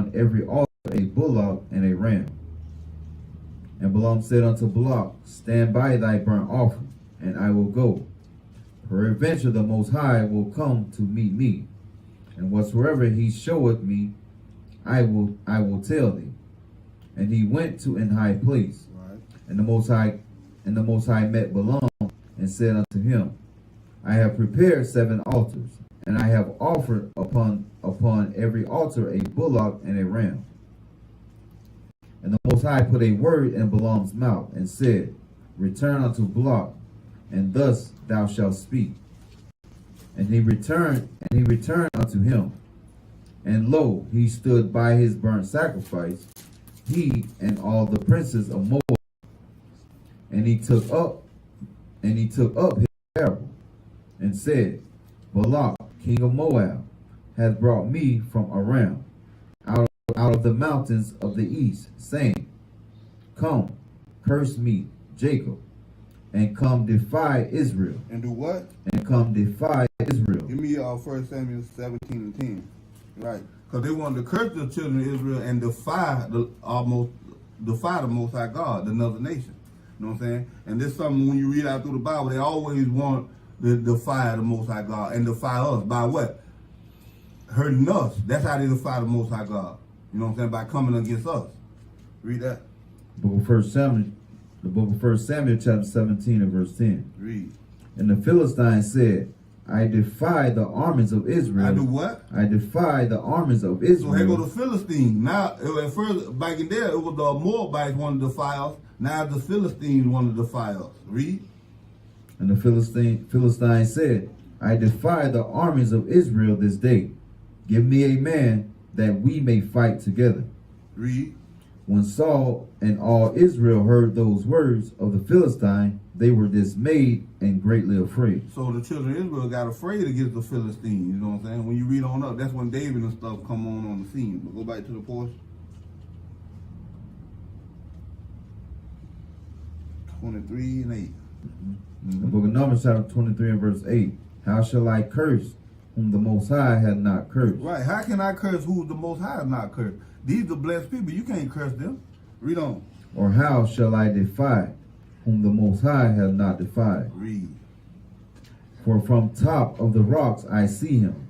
upon every altar a bullock and a ram. And Balaam said unto Balak, stand by thy burnt offering, and I will go. Peradventure the Most High will come to meet me, and whatsoever he showeth me, I will tell thee. And he went to an high place, right. And the Most High met Balaam and said unto him, I have prepared 7 altars, and I have offered upon every altar a bullock and a ram. And the Most High put a word in Balaam's mouth, and said, return unto Balak, and thus thou shalt speak. And he returned unto him. And lo, he stood by his burnt sacrifice, he and all the princes of Moab. And he took up his parable, and said, Balak, king of Moab, hath brought me from Aram, out of the mountains of the east, saying, come, curse me, Jacob, and come defy Israel. And do what? And come defy Israel. Give me 1 Samuel 17:10. Right. Because they wanted to curse the children of Israel and defy the Most High God, another nation. You know what I'm saying? And this is something when you read out through the Bible, they always want to defy the Most High God and defy us. By what? Hurting us. That's how they defy the Most High God. You know what I'm saying? By coming against us. Read that. Book of 1 Samuel, the book of 1 Samuel chapter 17 and verse 10. Read. And the Philistines said, I defy the armies of Israel. I do what? I defy the armies of Israel. So here go the Philistines. Now, at first, back in there, it was the Moabites wanted to defy us. Now the Philistines wanted to defy us. Read. And the Philistines said, I defy the armies of Israel this day. Give me a man that we may fight together. Read. When Saul and all Israel heard those words of the Philistine, they were dismayed and greatly afraid. So the children of Israel got afraid against the Philistines, you know what I'm saying? When you read on up, that's when David and stuff come on the scene. But go back to the portion. 23 and 8. The book of Numbers chapter 23 and verse 8. How shall I curse whom the Most High had not cursed? Right. How can I curse who the Most High has not cursed? These are blessed people. You can't curse them. Read on. Or how shall I defy whom the Most High has not defied? Read. For from top of the rocks I see him,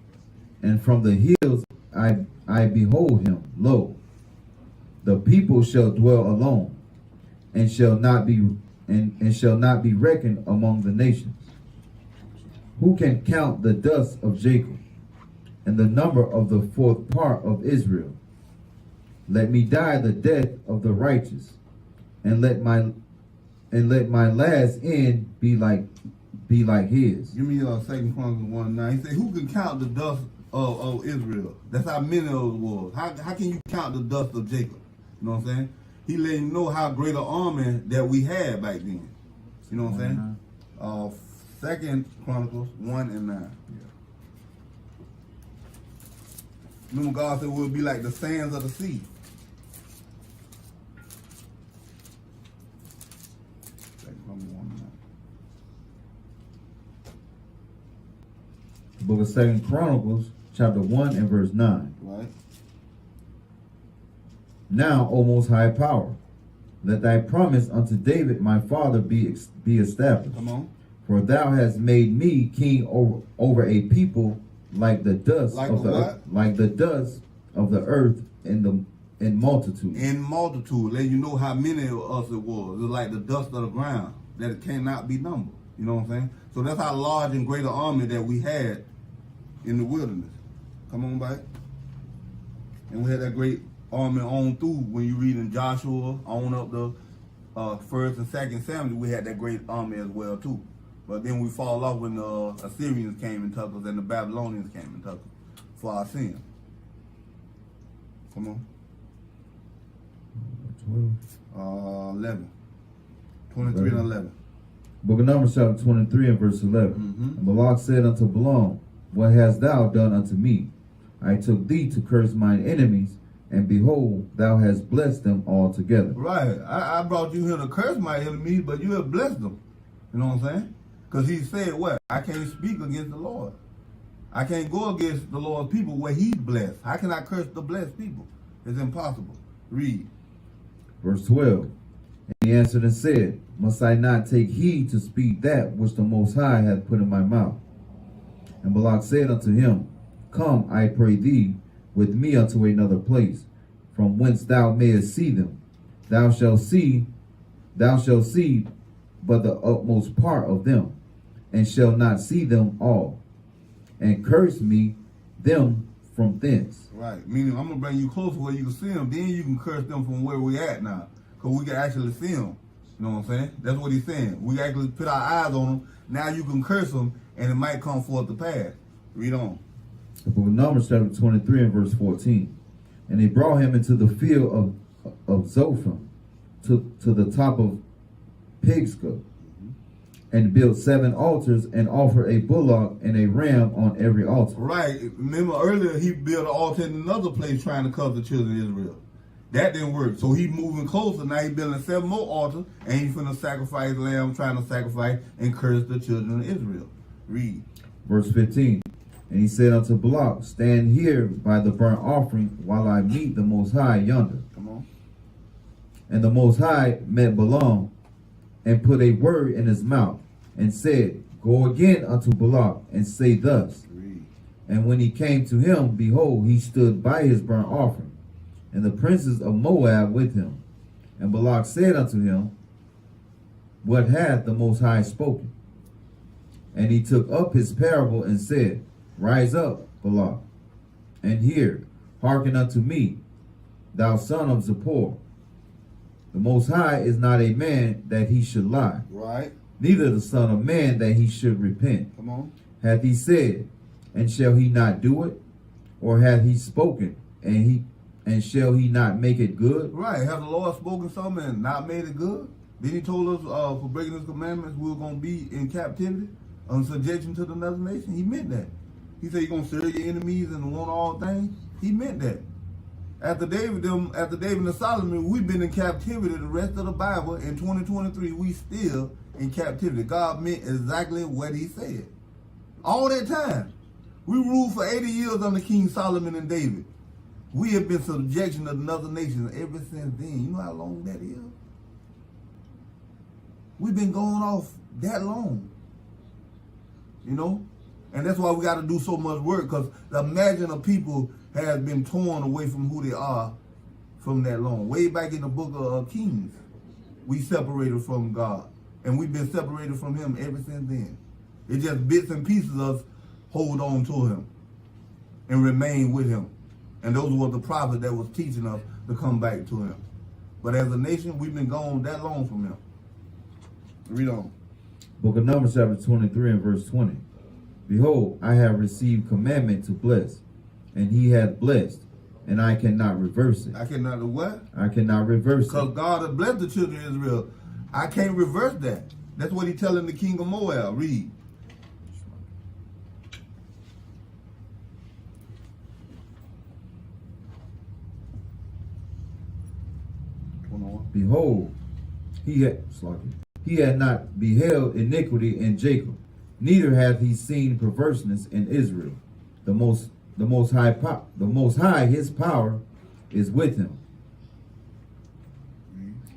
and from the hills I behold him. Lo, the people shall dwell alone, and shall not be reckoned among the nations. Who can count the dust of Jacob, and the number of the 4th part of Israel? Let me die the death of the righteous, and let my last end be like his. Give me 2 Chronicles 1:9. He said, who can count the dust of Israel? That's how many of those was. How can you count the dust of Jacob? You know what I'm saying? He let you know how great an army that we had back then. You know what I'm saying? 2 Chronicles 1 and 9. Yeah. Remember God said we'll be like the sands of the sea. The book of 2 Chronicles, chapter 1 and verse 9. Right. Now, O Most High Power, let thy promise unto David my father be established. Come on. For thou hast made me king over a people like the dust of the earth in multitude. In multitude, let you know how many of us it was. It was like the dust of the ground that it cannot be numbered. You know what I'm saying? So that's how large and great an army that we had in the wilderness. Come on back. And we had that great army on through when you read in Joshua, on up the 1st and 2nd Samuel, we had that great army as well too. But then we fall off when the Assyrians came and took us and the Babylonians came and took us for our sin. Come on. 11. 23 and 11. Book of Numbers chapter 23 and verse 11. And Balak said unto Balaam, what hast thou done unto me? I took thee to curse mine enemies, and behold, thou hast blessed them altogether. Right. I brought you here to curse my enemies, but you have blessed them. You know what I'm saying? Because he said what? I can't speak against the Lord. I can't go against the Lord's people where he's blessed. How can I curse the blessed people? It's impossible. Read. Verse 12. And he answered and said, Must I not take heed to speak that which the Most High hath put in my mouth? And Balak said unto him, Come, I pray thee, with me unto another place, from whence thou mayest see them. Thou shalt see but the utmost part of them, and shall not see them all. And curse me them from thence. Right. Meaning, I'm going to bring you closer where you can see them. Then you can curse them from where we at now. Because we can actually see them. You know what I'm saying? That's what he's saying. We actually put our eyes on them. Now you can curse them, and it might come forth to pass. Read on. The book of Numbers chapter 23 and verse 14. And they brought him into the field of Zophim, to the top of Pisgah, and built 7 altars, and offered a bullock and a ram on every altar. Right. Remember earlier he built an altar in another place trying to cover the children of Israel. That didn't work. So he moving closer. Now he building 7 more altars, and he's finna sacrifice lamb, trying to sacrifice and curse the children of Israel. Read. Verse 15. And he said unto Balak, Stand here by the burnt offering while I meet the Most High yonder. Come on. And the Most High met Balaam, and put a word in his mouth, and said, Go again unto Balak, and say thus. Read. And when he came to him, behold, he stood by his burnt offering, and the princes of Moab with him. And Balak said unto him, What hath the Most High spoken? And he took up his parable, and said, Rise up, Balak, and hear, hearken unto me, thou son of Zippor. The Most High is not a man that he should lie, Right. neither the son of man that he should repent. Come on. Hath he said, and shall he not do it? Or hath he spoken, and shall he not make it good? Right. Have the Lord spoken something and not made it good? Then he told us for breaking his commandments we were going to be in captivity, on subjection to another nation. He meant that. He said you're going to serve your enemies and want all things. He meant that. After David and Solomon, we've been in captivity the rest of the Bible. In 2023, we still in captivity. God meant exactly what he said. All that time. We ruled for 80 years under King Solomon and David. We have been subjection to another nation ever since then. You know how long that is? We've been going off that long. You know? And that's why we got to do so much work, because imagine a people has been torn away from who they are from that long. Way back in the book of Kings, we separated from God. And we've been separated from him ever since then. It's just bits and pieces of us hold on to him and remain with him. And those were the prophets that was teaching us to come back to him. But as a nation, we've been gone that long from him. Read on. Book of Numbers chapter 23 and verse 20. Behold, I have received commandment to bless, and he hath blessed, and I cannot reverse it. I cannot do what? I cannot reverse it. Because God has blessed the children of Israel. I can't reverse that. That's what he's telling the king of Moab. Read. Behold, he had not beheld iniquity in Jacob, neither hath he seen perverseness in Israel. The most high, his power is with him,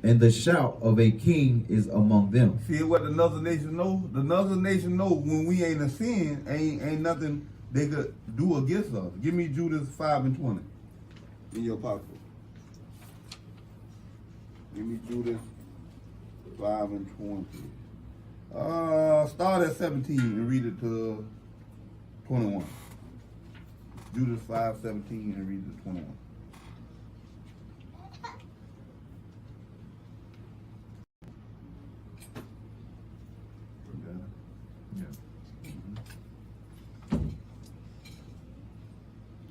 and the shout of a king is among them. See what the northern nation know? The northern nation know when we ain't in sin, ain't nothing they could do against us. Give me Judas 5 and 20 in your pocket. Give me Judas 5 and 20. Start at 17 and read it to 21. Judas 5:17 and read it to 21.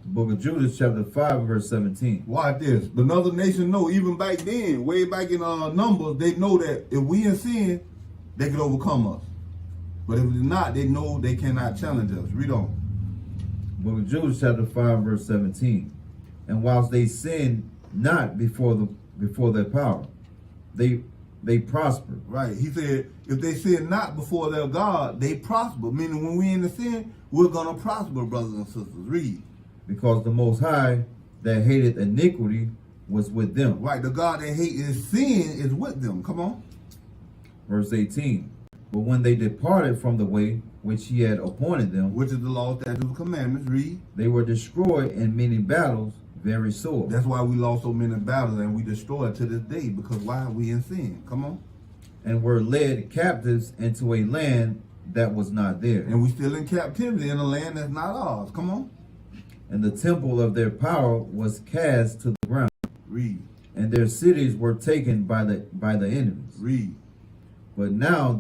Book of Judas chapter 5 verse 17. Watch this. The northern nation know, even back then, way back in Numbers, they know that if we in sin, they could overcome us. But if they're not, they know they cannot challenge us. Read on. Book of Judas chapter 5 verse 17. And whilst they sin not before their power, they prosper. Right. He said, if they sin not before their God, they prosper. Meaning when we in the sin, we're going to prosper, brothers and sisters. Read. Because the Most High that hated iniquity was with them. Right, the God that hated sin is with them. Come on. Verse 18. But when they departed from the way which he had appointed them, Which is the law, statutes, and commandments. Read. they were destroyed in many battles, very sore. That's why we lost so many battles and we destroyed to this day. Because why? We in sin. Come on. And were led captives into a land that was not there. And we still in captivity in a land that's not ours. Come on. And the temple of their power was cast to the ground. Read. And their cities were taken by the enemies. Read. But now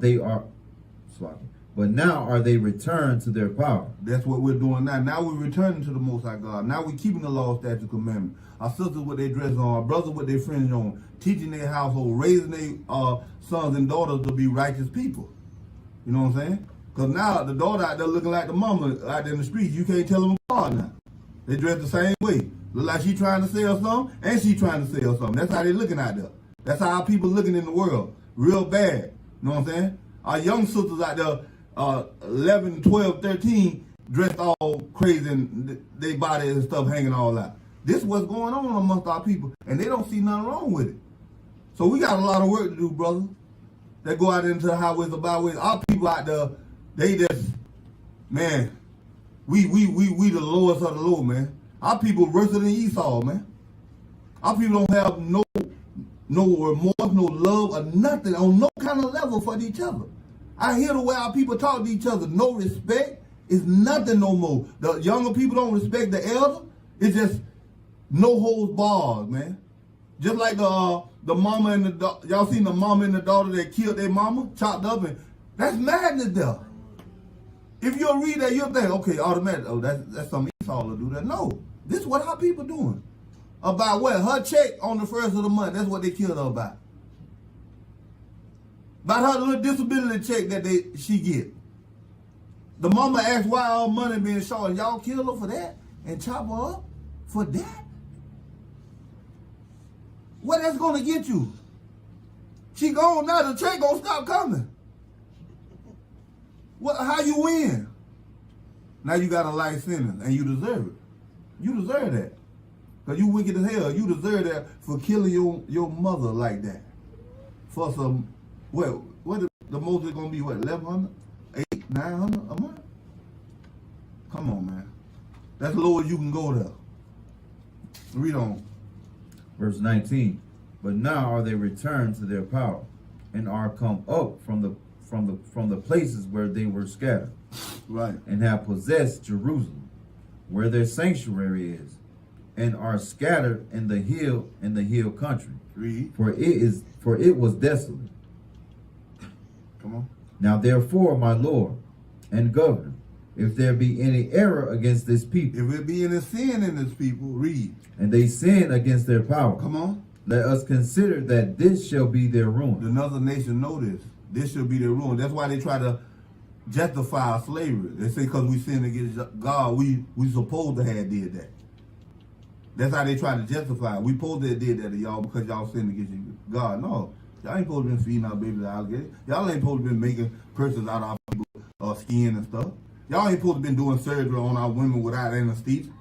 are they returned to their power. That's what we're doing now. Now we're returning to the Most High God. Now we're keeping the law, statute, commandment. Our sisters with their dress on, our brothers with their fringe on, teaching their household, raising their sons and daughters to be righteous people. You know what I'm saying? Because now the daughter out there looking like the mama out there in the streets. You can't tell them apart now. They dress the same way. Look like she trying to sell something and she trying to sell something. That's how they looking out there. That's how our people looking in the world. Real bad. You know what I'm saying? Our young sisters out there, 11, 12, 13, dressed all crazy and their body and stuff hanging all out. This is what's going on amongst our people, and they don't see nothing wrong with it. So we got a lot of work to do, brother. They go out into the highways and byways. Our people out there, they just, man, we the lowest of the low, man. Our people worse than Esau, man. Our people don't have no remorse, no love, or nothing on no kind of level for each other. I hear the way our people talk to each other. No respect is nothing no more. The younger people don't respect the elder. It's just no holds barred, man. Just like the mama and the y'all seen the mama and the daughter that killed their mama, chopped up, and that's madness there. If you'll read that, you'll think, okay, automatic. Oh, that's something Esau to do that. No, this is what our people doing. About what? Her check on the first of the month. That's what they killed her about. About her little disability check that she get. The mama asked why all money being short, and y'all kill her for that and chop her up for that. What that's gonna get you? She gone now. The check gonna stop coming. What? How you win? Now you got a life sentence, and you deserve it. You deserve that. Because you wicked as hell. You deserve that for killing your mother like that. For some, what the most is going to be, what, 1,100? 800, 900 a month? Come on, man. That's low as you can go there. Read on. Verse 19. But now are they returned to their power, and are come up from the places where they were scattered. Right. And have possessed Jerusalem, where their sanctuary is, and are scattered in the hill country. Read. For it was desolate. Come on. Now therefore, my Lord and Governor, if there be any error against this people, If it be any sin in this people, read. and they sin against their power, Come on. let us consider that this shall be their ruin. Another nation know this. This should be their ruin. That's why they try to justify slavery. They say because we sinned against God, we supposed to have did that. That's how they try to justify it. We supposed to have did that to y'all because y'all sinned against God. No. Y'all ain't supposed to be feeding our babies to alligators. Y'all ain't supposed to be making purses out of our people's skin and stuff. Y'all ain't supposed to be doing surgery on our women without anesthesia.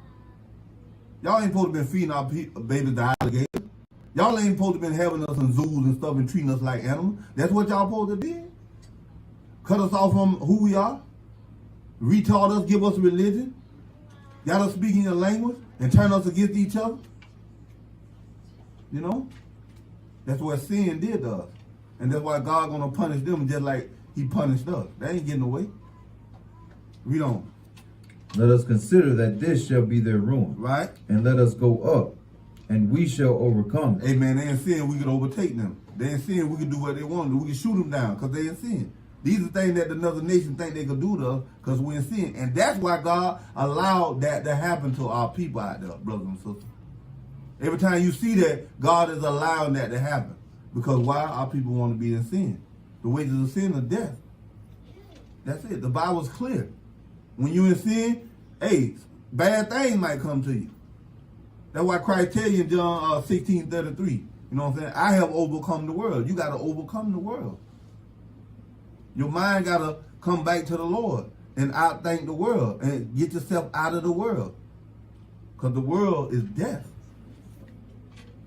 Y'all ain't supposed to be feeding our babies to alligators. Y'all ain't supposed to be having us in zoos and stuff and treating us like animals. That's what y'all supposed to do. Cut us off from who we are. Retard us, give us religion. Y'all us speaking your language and turn us against each other. You know? That's what sin did to us. And that's why God gonna punish them just like he punished us. They ain't getting away. Read on. Let us consider that this shall be their ruin. Right? And let us go up, and we shall overcome them. Amen. They in sin, we could overtake them. They in sin, we could do what they want to do. We can shoot them down because they in sin. These are things that another nation think they could do to us because we're in sin. And that's why God allowed that to happen to our people out there, brothers and sisters. Every time you see that, God is allowing that to happen. Because why? Our people want to be in sin. The wages of sin is death. That's it. The Bible's clear. When you're in sin, hey, bad things might come to you. That's why Christ tell you in John 16:33, you know what I'm saying? I have overcome the world. You got to overcome the world. Your mind got to come back to the Lord and outthink the world and get yourself out of the world. Because the world is death.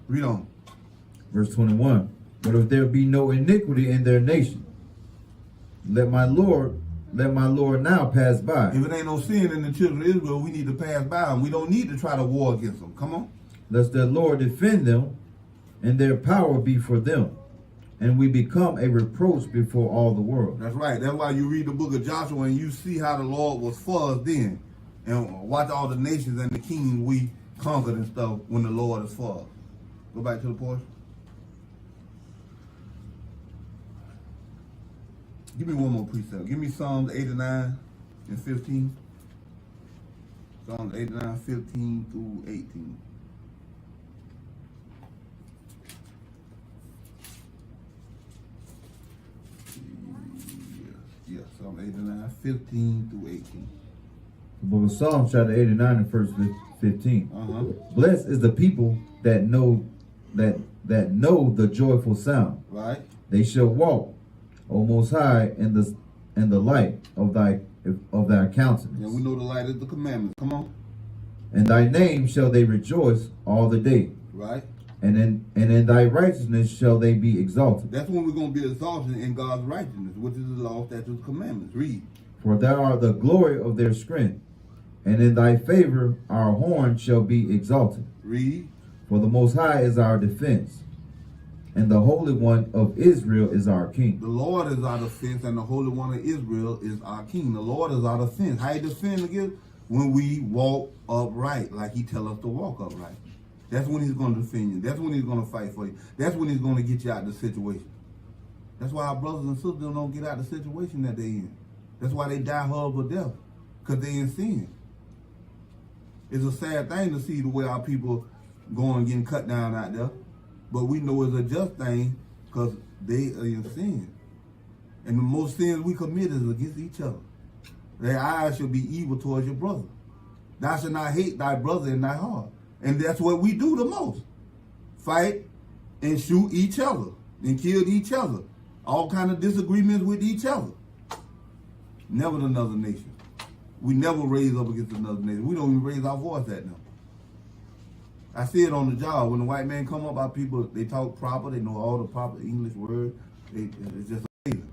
Read on. Verse 21. But if there be no iniquity in their nation, let my Lord now pass by. If it ain't no sin in the children of Israel, we need to pass by them. We don't need to try to war against them. Come on. Lest their Lord defend them, and their power be for them, and we become a reproach before all the world. That's right. That's why you read the book of Joshua and you see how the Lord was for us then. And watch all the nations and the kings we conquered and stuff when the Lord is for us. Go back to the portion. Give me one more precept. Give me Psalms 89 and 15. Psalms 89, 15 through 18. Yes, Psalm 89, 15 through 18. The book of Psalms, chapter 89 and verse 15. Blessed is the people that know the joyful sound. Right. They shall walk, O Most High, in the light of thy countenance. And we know the light is the commandments. Come on. And thy name shall they rejoice all the day. Right. And in thy righteousness shall they be exalted. That's when we're going to be exalted in God's righteousness, which is the law, statutes, commandments. Read. For thou art the glory of their strength, and in thy favor our horn shall be exalted. Read. For the Most High is our defense, and the Holy One of Israel is our King. The Lord is our defense, and the Holy One of Israel is our King. The Lord is our defense. How you defend again? When we walk upright, like he tell us to walk upright. That's when he's going to defend you. That's when he's going to fight for you. That's when he's going to get you out of the situation. That's why our brothers and sisters don't get out of the situation that they in. That's why they die horrible death, because they in sin. It's a sad thing to see the way our people going and getting cut down out there. But we know it's a just thing because they are in sin. And the most sins we commit is against each other. Their eyes should be evil towards your brother. Thou shalt not hate thy brother in thy heart. And that's what we do the most. Fight and shoot each other and kill each other. All kind of disagreements with each other. Never another nation. We never raise up against another nation. We don't even raise our voice at them. I see it on the job. When the white man come up, our people, they talk proper. They know all the proper English words. It's just amazing.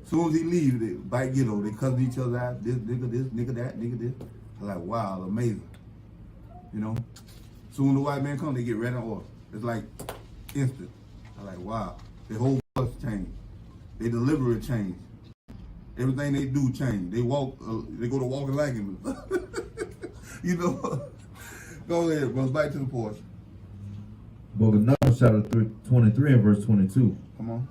As soon as he leaves, they bite ghetto. They cussing each other out. This, nigga that, nigga this. I'm like, wow, amazing. You know? Soon the white man come, they get red and order. It's like instant. I'm like, wow. Their whole voice changed. Their delivery changed. Everything they do change. They walk. They go to walking like him. You know. Go ahead, bro. Back to the porch. Book of Numbers, chapter 23 and verse 22. Come on.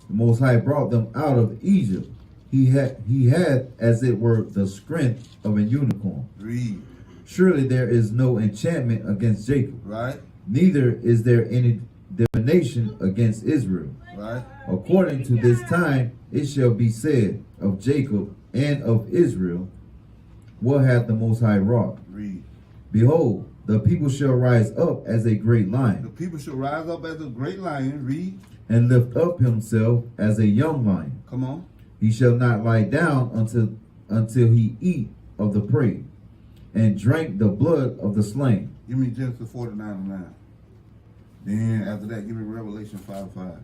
The Most High brought them out of Egypt. He had, as it were, the strength of a unicorn. Read. Surely there is no enchantment against Jacob. Right. Neither is there any divination against Israel. Right. According to this time, it shall be said of Jacob and of Israel, what hath the Most High wrought? Read. Behold, the people shall rise up as a great The lion, people shall rise up as a great lion. Read. and lift up himself as a young lion. Come on. He shall not lie down until he eat of the prey, and drink the blood of the slain. Give me Genesis 49:9. Then after that, give me Revelation 5:5.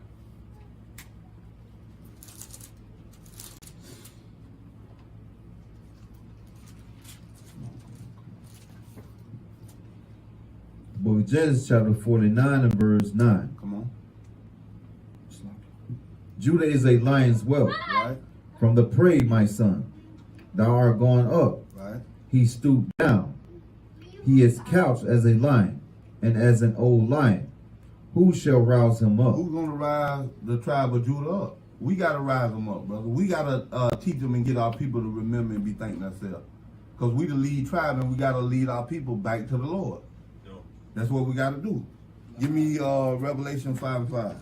Book of Genesis, chapter 49 and verse 9. Come on. Judah is a lion's whelp. Right. From the prey, my son, thou art gone up. Right. He stooped down. He is couched as a lion, and as an old lion. Who shall rouse him up? Who's gonna rise the tribe of Judah up? We gotta rise them up, brother. We gotta teach them and get our people to remember and be thanking ourselves. Because we the lead tribe and we gotta lead our people back to the Lord. That's what we gotta do. Give me Revelation 5:5.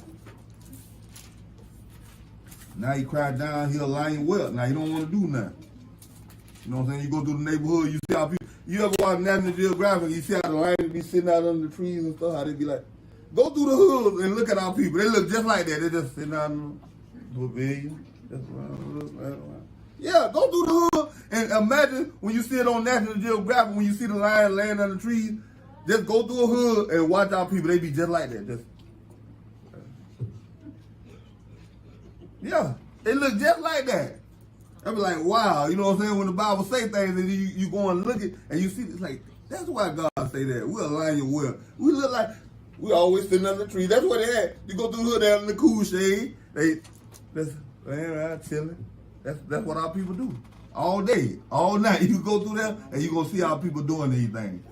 Now he cried down, he a lion whelp. Now he don't want to do nothing. You know what I'm saying? You go through the neighborhood, you see how people, you ever watch National Geographic, you see how the lions be sitting out under the trees and stuff, how they be like, go through the hood and look at our people. They look just like that. They just sitting out in the pavilion. Just around. Yeah, go through the hood and imagine when you see it on National Geographic, when you see the lion laying under the trees, Just go through a hood and watch our people. They be just like that. Just, yeah, they look just like that. I be like, wow, you know what I'm saying? When the Bible say things and you go and look it and you see, it's like, that's why God say that. We'll align your will. We look like, we always sitting under the tree. That's what they had. You go through the hood, they're in the cool shade. That's chilling. That's what our people do. All day, all night. You go through there and you're going to see our people doing these things.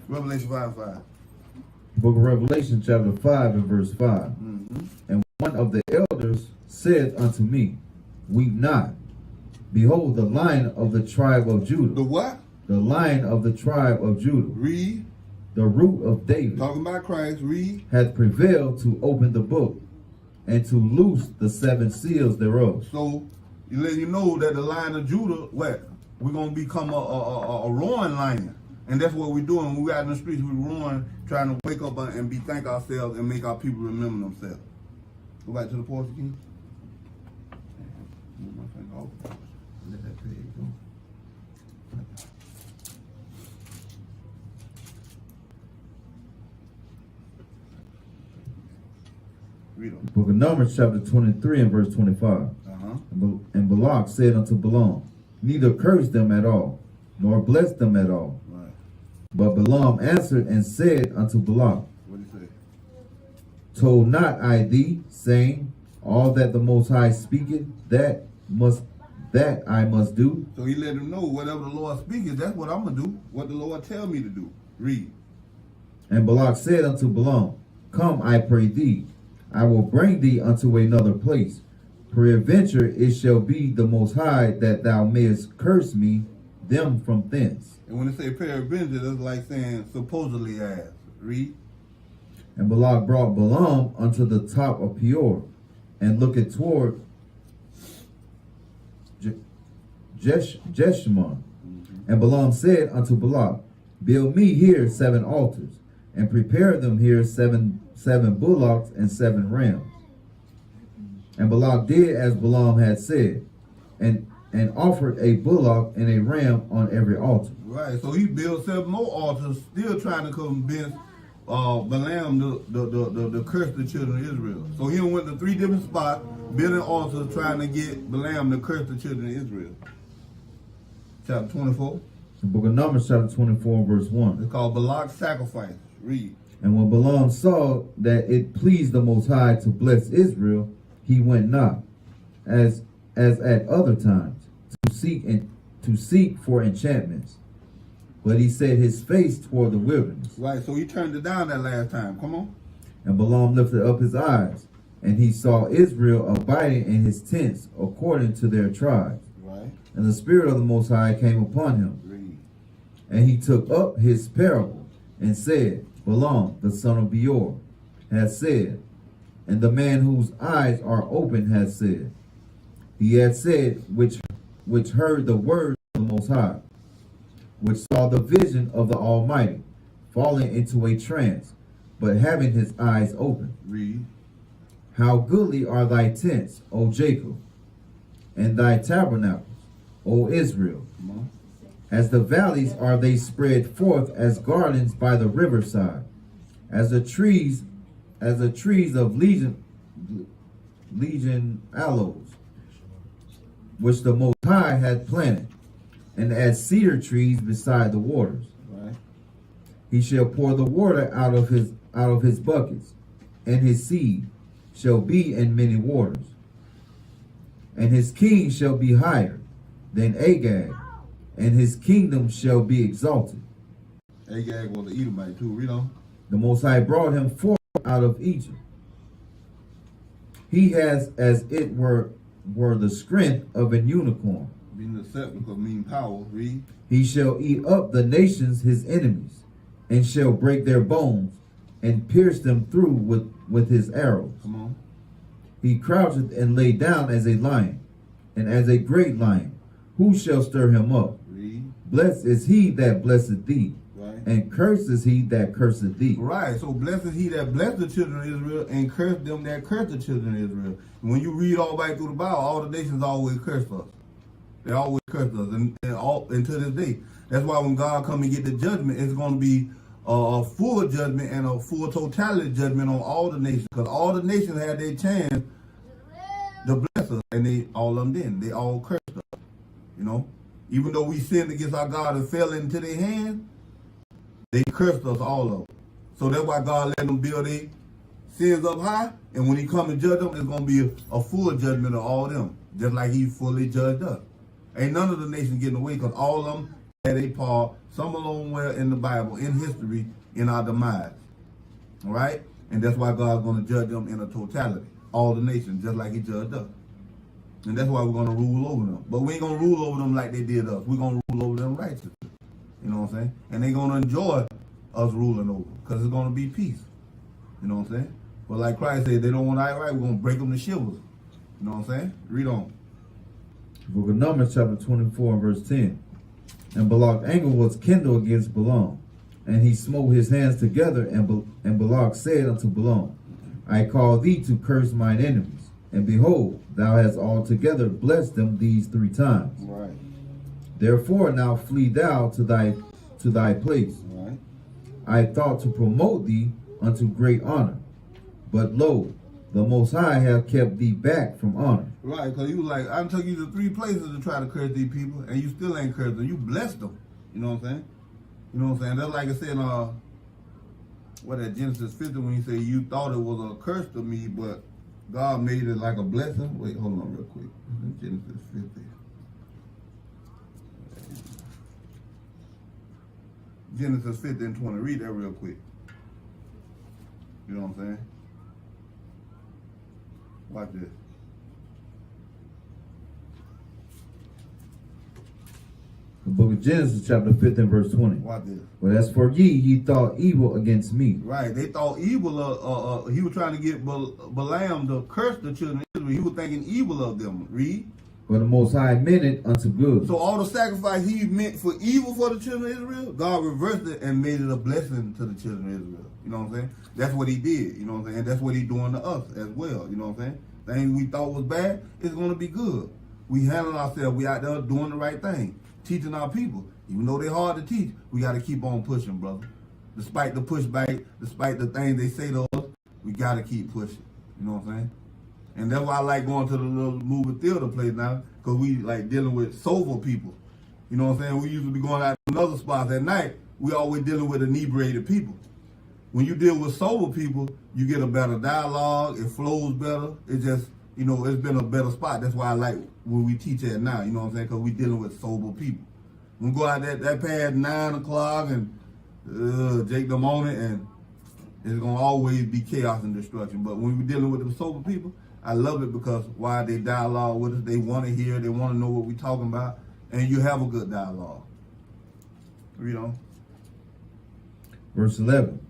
Revelation 5:5. Book of Revelation, chapter 5 and verse 5. Mm-hmm. And one of the elders said unto me, weep not. Behold, the Lion of the tribe of Judah. The what? The Lion of the tribe of Judah. Read. The root of David. Talking about Christ. Read. Hath prevailed to open the book and to loose the 7 seals thereof. So, you let you know that the Lion of Judah, what? We're going to become a roaring lion. And that's what we're doing. When we're out in the streets, we're roaring, trying to wake up and thank ourselves and make our people remember themselves. Go back to the porch again. Move my finger off. Let that page go. Read them. Book of Numbers, chapter 23 and verse 25. And Balak said unto Balaam, neither curse them at all, nor bless them at all. Right. But Balaam answered and said unto Balak, What did he say? told not I thee, saying, all that the Most High speaketh, that I must do. So he let him know whatever the Lord speaketh, that's what I'm going to do. What the Lord tell me to do. Read. And Balak said unto Balaam, come, I pray thee, I will bring thee unto another place. Peradventure it shall be the Most High that thou mayest curse me them from thence. And when they say peradventure, that's like saying supposedly as. Read. And Balak brought Balaam unto the top of Peor, and looked toward Jeshimon. And Balaam said unto Balak, build me here 7 altars, and prepare them here seven bullocks and 7 rams. And Balak did as Balaam had said, and offered a bullock and a ram on every altar. Right, so he built 7 more altars, still trying to convince Balaam to curse the children of Israel. So he went to 3 different spots, building altars, trying to get Balaam to curse the children of Israel. Chapter 24. The book of Numbers, chapter 24, verse 1. It's called Balak's sacrifice. Read. And when Balaam saw that it pleased the Most High to bless Israel, he went not, as at other times, to seek for enchantments. But he set his face toward the wilderness. Right, so he turned it down that last time. Come on. And Balaam lifted up his eyes, and he saw Israel abiding in his tents according to their tribes. Right. And the Spirit of the Most High came upon him. Read. And he took up his parable and said, Balaam, the son of Beor, has said, and the man whose eyes are open has said. He had said, which heard the word of the Most High, which saw the vision of the Almighty, falling into a trance, but having his eyes open. Read. How goodly are thy tents, O Jacob, and thy tabernacles, O Israel. Come on. As the valleys are they spread forth as gardens by the riverside, as the trees of legion aloes, which the Most High had planted, and as cedar trees beside the waters. Right. He shall pour the water out of his buckets, and his seed shall be in many waters. And his king shall be higher than Agag, and his kingdom shall be exalted. Agag was the Edomite too. Read on. The Most High brought him forth out of Egypt. He has as it were the strength of an unicorn. Meaning the sepulchre, mean power. Read. He shall eat up the nations his enemies, and shall break their bones, and pierce them through with his arrows. Come on. He croucheth and lay down as a lion, and as a great lion. Who shall stir him up? Read. Blessed is he that blesseth thee, Right. and cursed is he that curseth thee. Right. So blessed is he that blessed the children of Israel, and cursed them that cursed the children of Israel. And when you read all back through the Bible, all the nations always cursed us. They always cursed us, and to this day. That's why when God come and get the judgment, it's going to be a full judgment and a full totality judgment on all the nations, because all the nations had their chance to bless us, and they all of them didn't. They all cursed us. You know, even though we sinned against our God and fell into their hands, they cursed us all of them. So that's why God let them build their sins up high, and when He come and judge them, it's gonna be a full judgment of all of them, just like He fully judged us. Ain't none of the nations getting away, because all of them had a part, some alone where in the Bible, in history, in our demise. All right? And that's why God's going to judge them in a totality. All the nations, just like He judged us. And that's why we're going to rule over them. But we ain't going to rule over them like they did us. We're going to rule over them righteously. You know what I'm saying? And they're going to enjoy us ruling over them, because it's going to be peace. You know what I'm saying? But like Christ said, they don't want to act right, we're going to break them to shivers. You know what I'm saying? Read on. Book of Numbers, chapter 24, and verse 10. And Balak's anger was kindled against Balaam, and he smote his hands together, and Balak said unto Balaam, I call thee to curse mine enemies, and behold, thou hast altogether blessed them these 3 times. Right. Therefore now flee thou to thy place. Right. I thought to promote thee unto great honor, but lo, the Most High hath kept thee back from honor. Right, because you was like, I took you to 3 places to try to curse these people, and you still ain't cursed them. You blessed them. You know what I'm saying? You know what I'm saying? That's like I said, what at Genesis 50, when you say you thought it was a curse to me, but God made it like a blessing. Wait, hold on real quick. Genesis 50. Genesis 50 and 20. Read that real quick. You know what I'm saying? Watch this. The book of Genesis, chapter 50, and verse 20. Watch this. But as for ye thought evil against me. Right, they thought evil. He was trying to get Balaam to curse the children of Israel. He was thinking evil of them. Read. But the Most High meant it unto good. So all the sacrifice He meant for evil for the children of Israel, God reversed it and made it a blessing to the children of Israel. You know what I'm saying? That's what He did. You know what I'm saying? And that's what He's doing to us as well. You know what I'm saying? Things we thought was bad, it's going to be good. We handle ourselves. We out there doing the right thing, teaching our people. Even though they're hard to teach, we got to keep on pushing, brother. Despite the pushback, despite the things they say to us, we got to keep pushing. You know what I'm saying? And that's why I like going to the little movie theater place now, because we like dealing with sober people. You know what I'm saying? We used to be going out to another spots at night. We always dealing with inebriated people. When you deal with sober people, you get a better dialogue. It flows better. It just, you know, it's been a better spot. That's why I like when we teach at now. You know what I'm saying? Because we dealing with sober people. We go out that past 9 o'clock and Jake them on it, and it's gonna always be chaos and destruction. But when we're dealing with them sober people, I love it, because why they dialogue with us, they want to hear, they want to know what we're talking about, and you have a good dialogue. Read on. Verse 11.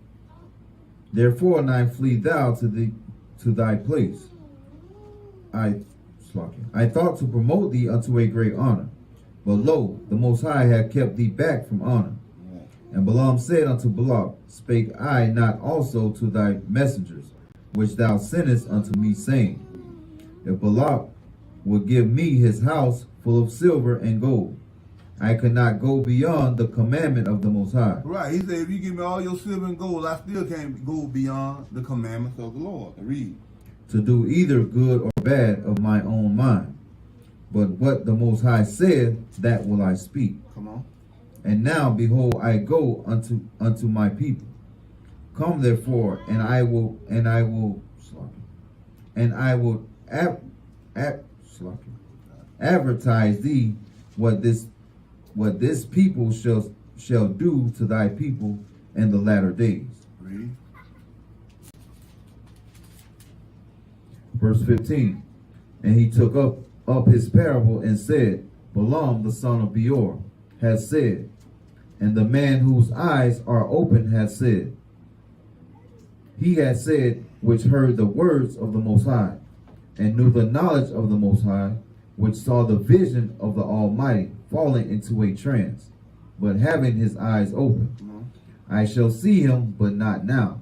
Therefore now flee thou to thy place. I thought to promote thee unto a great honor, but lo, the Most High hath kept thee back from honor. And Balaam said unto Balak, Spake I not also to thy messengers, which thou sentest unto me, saying, If Balak would give me his house full of silver and gold, I could not go beyond the commandment of the Most High. Right, he said, if you give me all your silver and gold, I still can't go beyond the commandments of the Lord. Read. To do either good or bad of my own mind. But what the Most High said, that will I speak. Come on. And now, behold, I go unto my people. Come therefore, and I will advertise thee what this people shall do to thy people in the latter days. Read. Verse 15. And he took up his parable and said, Balaam the son of Beor has said, and the man whose eyes are open has said, he has said, which heard the words of the Most High, and knew the knowledge of the Most High, which saw the vision of the Almighty falling into a trance, but having his eyes open. I shall see him, but not now.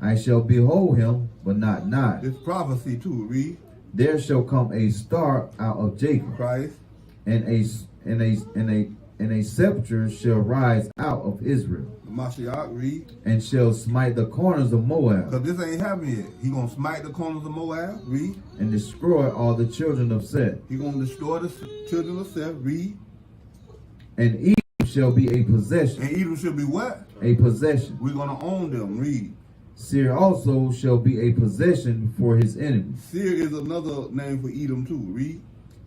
I shall behold him, but not nigh. It's prophecy too. Read. There shall come a star out of Jacob, Christ, and a scepter shall rise out of Israel, Mashiach, read. and shall smite the corners of Moab, Because this ain't happening yet. He gonna smite the corners of Moab, read. and destroy all the children of Seth. He gonna destroy the children of Seth, read. And Edom shall be a possession. And Edom should be what? A possession. We're gonna own them, read. Seir also shall be a possession for his enemies. Seir is another name for Edom too, read.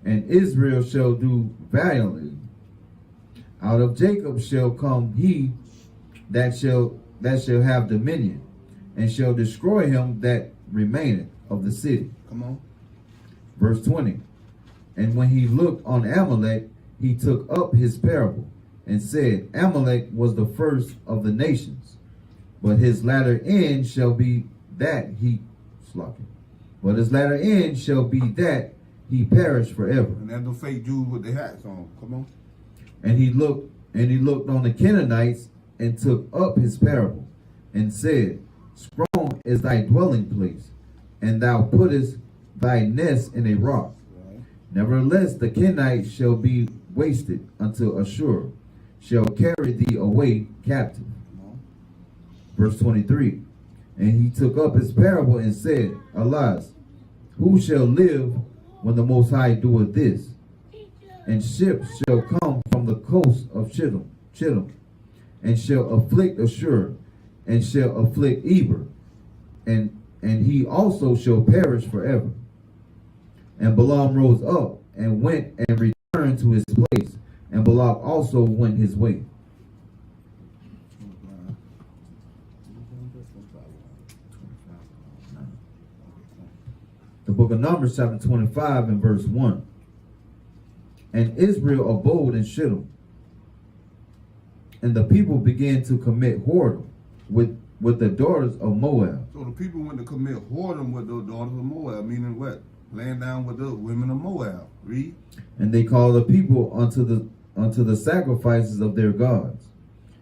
And Israel shall do valiantly. Out of Jacob shall come he that shall have dominion, and shall destroy him that remaineth of the city. Come on. Verse 20. And when he looked on Amalek, he took up his parable, and said, Amalek was the first of the nations, but his latter end shall be that he perish forever. And that's the fake Jews with the hats on. Come on. And he looked on the Canaanites, and took up his parable, and said, Strong is thy dwelling place, and thou puttest thy nest in a rock. Right. Nevertheless, the Kenites shall be wasted until Ashur shall carry thee away captive. Verse 23. And he took up his parable and said, Alas, who shall live when the Most High doeth this? And ships shall come from the coast of Chittim, and shall afflict Ashur, and shall afflict Eber, and he also shall perish forever. And Balaam rose up and went and returned to his place, and Balak also went his way. The book of Numbers, chapter 25, and verse 1. And Israel abode in Shittim, and the people began to commit whoredom with the daughters of Moab. So the people went to commit whoredom with the daughters of Moab, meaning what? Laying down with the women of Moab. Read. And they called the people unto the sacrifices of their gods.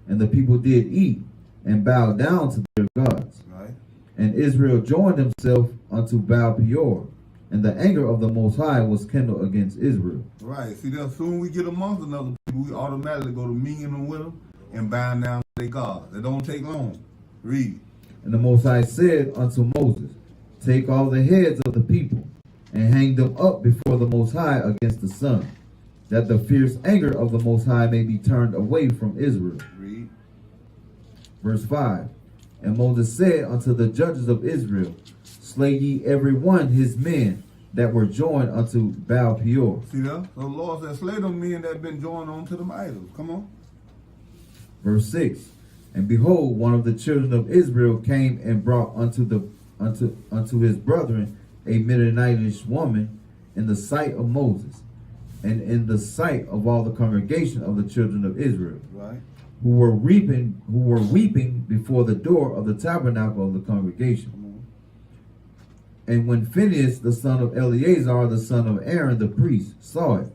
And the people did eat and bow down to their gods. Right. And Israel joined himself unto Baal Peor, and the anger of the Most High was kindled against Israel. Right. See, that soon we get amongst another people, we automatically go to mingling with them and bow down to their gods. It don't take long. Read. And the Most High said unto Moses, Take all the heads of the people, and hang them up before the Most High against the sun, that the fierce anger of the Most High may be turned away from Israel. Read. Verse 5. And Moses said unto the judges of Israel, Slay ye every one his men that were joined unto Baal Peor. See that? So the Lord said, slay them men that have been joined on to them idols. Come on. Verse 6. And behold, one of the children of Israel came and brought unto his brethren a Midianitish woman in the sight of Moses, and in the sight of all the congregation of the children of Israel, Right. who were weeping before the door of the tabernacle of the congregation. And when Phinehas, the son of Eleazar, the son of Aaron, the priest, saw it,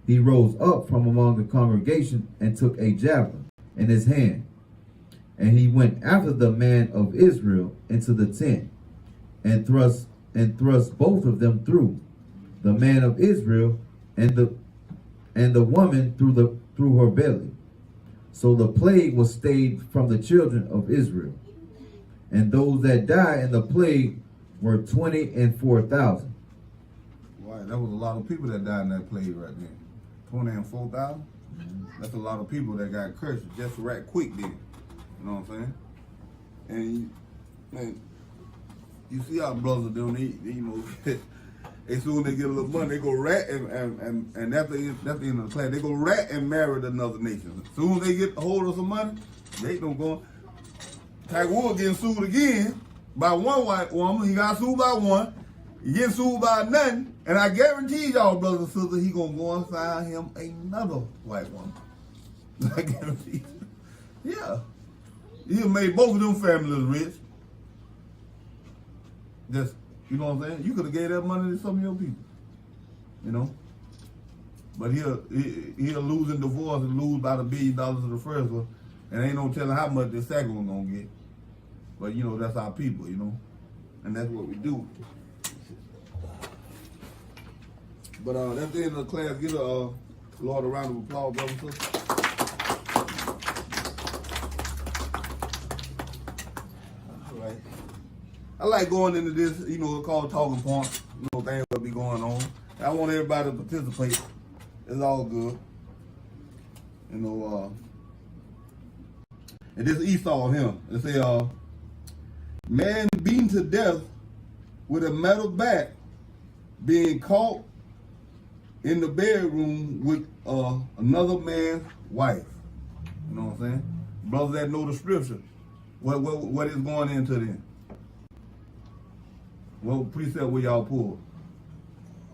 he rose up from among the congregation and took a javelin in his hand. And he went after the man of Israel into the tent, and thrust both of them through, the man of Israel and the woman through her belly. So the plague was stayed from the children of Israel. And those that died in the plague were 24,000. Right. That was a lot of people that died in that plague right there. 24,000? That's a lot of people that got cursed just right quick there. You know what I'm saying? And you see how brothers don't eat, you know, as soon as they get a little money, they go rat and that's the end of the class. They go rat and marry another nation. As soon as they get a hold of some money, they don't go. Tiger Woods getting sued again by one white woman. He got sued by one. He getting sued by nothing. And I guarantee y'all, brothers and sisters, he gonna go and find him another white woman. I guarantee you. Yeah. He made both of them families rich. Just, you know what I'm saying? You could have gave that money to some of your people. You know? But he'll lose in divorce and lose by the $1 billion of the first one. And ain't no telling how much the second one gonna get. But you know, that's our people, you know? And that's what we do. But that's the end of the class. Give a Lord a round of applause, brothers and sisters. I like going into this, you know, it's called talking points, you know, things will be going on. I want everybody to participate. It's all good. You know, and this Esau him. It say, man beaten to death with a metal bat, being caught in the bedroom with another man's wife. You know what I'm saying? Brothers that know the scripture, what is going into them? What precept will y'all pull?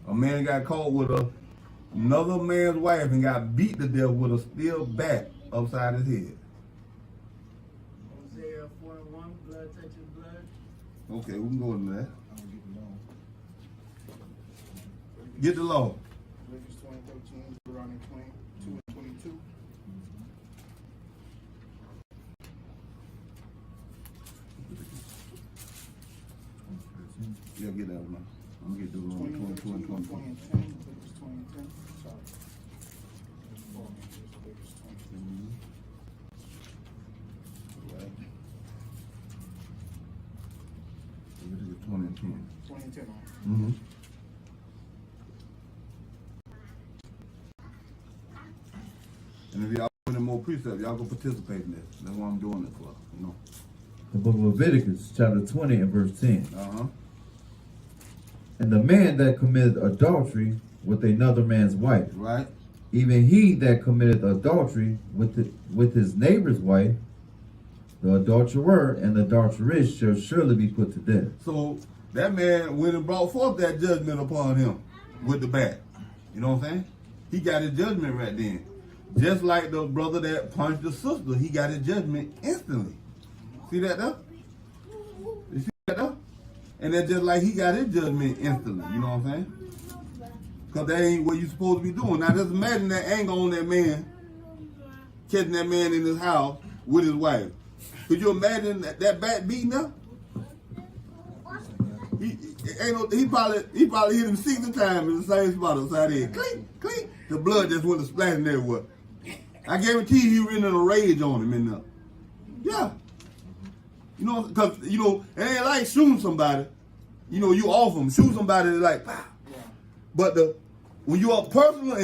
A man got caught with another man's wife and got beat to death with a steel bat upside his head. Hosea 4:1, blood touches blood. Okay, we can go into that. Get the law. Leviticus 20:13, Deuteronomy 22 and 22. Yeah, get that one. I'm gonna get Deuteronomy 22 and 20 24. and 10. Leviticus 20 and 10. Sorry. Leviticus 20. Right. Leviticus 20 and 10. 20 and 10. Mm-hmm. And if y'all put in more precepts, y'all can participate in this. That's what I'm doing it for, you know. The book of Leviticus, chapter 20 and verse 10. Uh-huh. And the man that committed adultery with another man's wife, Right? even he that committed adultery with his neighbor's wife, the adulterer and the adulteress shall surely be put to death. So that man went and brought forth that judgment upon him with the bat. You know what I'm saying? He got his judgment right then. Just like the brother that punched the sister, he got his judgment instantly. See that though? You see that though? And that's just like he got his judgment instantly. You know what I'm saying? Because that ain't what you supposed to be doing. Now just imagine that anger on that man, catching that man in his house with his wife. Could you imagine that bat beating up? He probably hit him 60 times in the same spot upside the head. Clink, clink. The blood just went splashing everywhere. I guarantee he ran in a rage on him in there. Yeah. You know, because, you know, it ain't like shooting somebody. You know, you off them. Shoot somebody, it's like, pow. Yeah. But when you up personal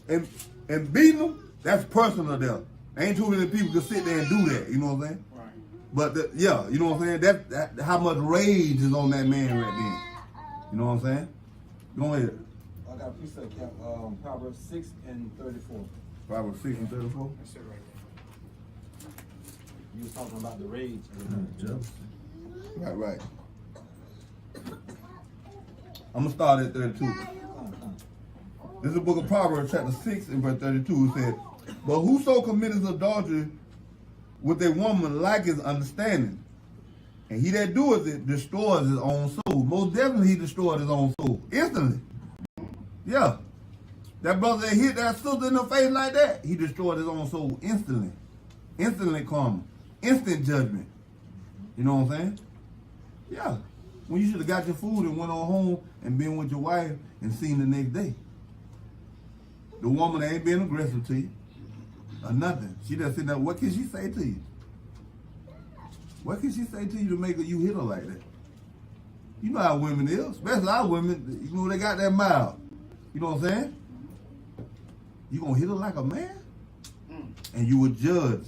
and beating them, that's personal there. Ain't too many people can sit there and do that. You know what I'm saying? Right. But yeah, you know what I'm saying? That how much rage is on that man right then. You know what I'm saying? Go ahead. I got a precept, Proverbs 6 and 34. Proverbs 6 and 34. That's it right there. You was talking about the rage. Right. I'm gonna start at 32. This is the book of Proverbs, chapter 6 and verse 32. It said, "But whoso committeth adultery with a woman like his understanding, and he that doeth it destroys his own soul." Most definitely he destroyed his own soul instantly. Yeah. That brother that hit that sister in the face like that, he destroyed his own soul instantly. Instantly karma. Instant judgment. You know what I'm saying? Yeah. When you should have got your food and went on home and been with your wife and seen the next day. The woman ain't been aggressive to you or nothing. She just sitting there, what can she say to you? What can she say to you to make you hit her like that? You know how women is, especially our women, you know they got that mouth. You know what I'm saying? You gonna hit her like a man? And you would judge.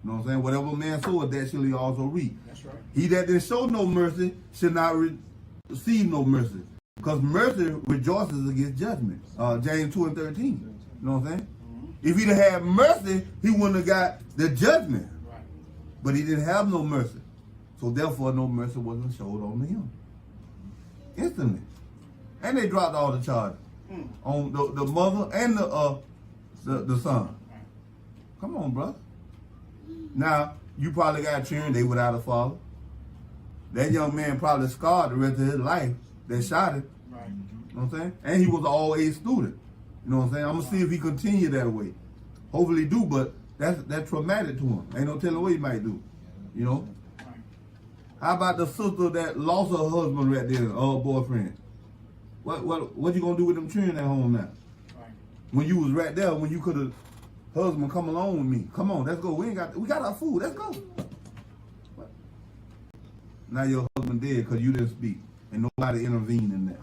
You know what I'm saying? Whatever a man soweth, that shall he also reap. That's right. He that didn't show no mercy should not receive no mercy. Because mercy rejoices against judgment. James 2 and 13. You know what I'm saying? If he'd have had mercy, he wouldn't have got the judgment. Right. But he didn't have no mercy. So therefore no mercy wasn't showed on him. Instantly. And they dropped all the charges. On the mother and the son. Come on, brother. Now, you probably got children, they without a father. That young man probably scarred the rest of his life. They shot him. Right. You know what I'm saying? And he was an all-A student. You know what I'm saying? I'm going to see if he continue that way. Hopefully he do, but that's traumatic to him. Ain't no telling what he might do. You know? Right. How about the sister that lost her husband right there, her boyfriend? What you going to do with them children at home now? Right. When you was right there, when you could have, husband, come along with me. Come on, let's go. We got our food. Let's go. What? Now your husband dead because you didn't speak. And nobody intervened in that.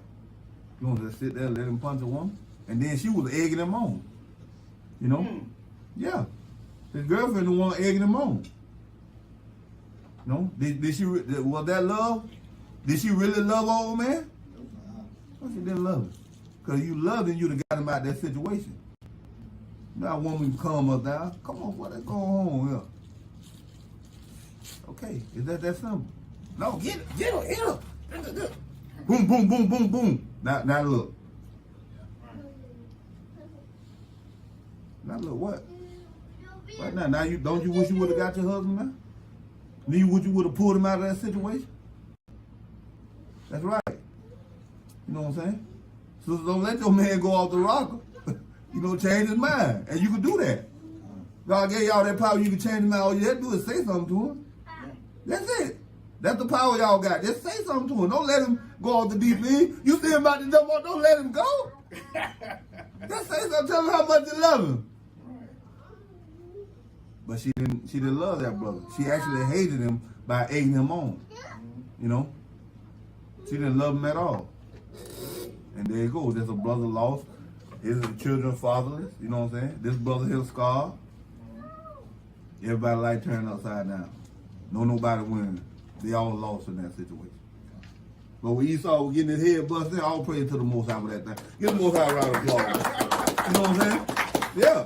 You want to just sit there and let him punch a woman? And then she was egging him on. You know? Yeah. His girlfriend the one egging him on. You know? Did she, was that love? Did she really love old man? No, she didn't love him. Because you loved him, you'd have got him out of that situation. Now a woman calm us down. Come on, what's going on here? Okay, is that simple? No, get her, hit her. Boom, boom, boom, boom, boom. Now look. Now look, what? Right now, don't you wish you would have got your husband now? Do you wish you would have pulled him out of that situation? That's right. You know what I'm saying? So don't let your man go off the rocker. You know, change his mind. And you can do that. God gave y'all that power, you can change his mind. All you have to do is say something to him. That's it. That's the power y'all got. Just say something to him. Don't let him go off the deep end. You see him about to jump off, don't let him go. Just say something, tell him how much you love him. But she didn't love that brother. She actually hated him by egging him on. You know? She didn't love him at all. And there you go. There's a brother lost. His children fatherless. You know what I'm saying? This brother here scarred. Everybody like turned upside down. No nobody winning. They all lost in that situation. But when Esau was getting his head busted, all praise to the Most High for that thing. Give the Most High a round of applause. You know what I'm saying? Yeah.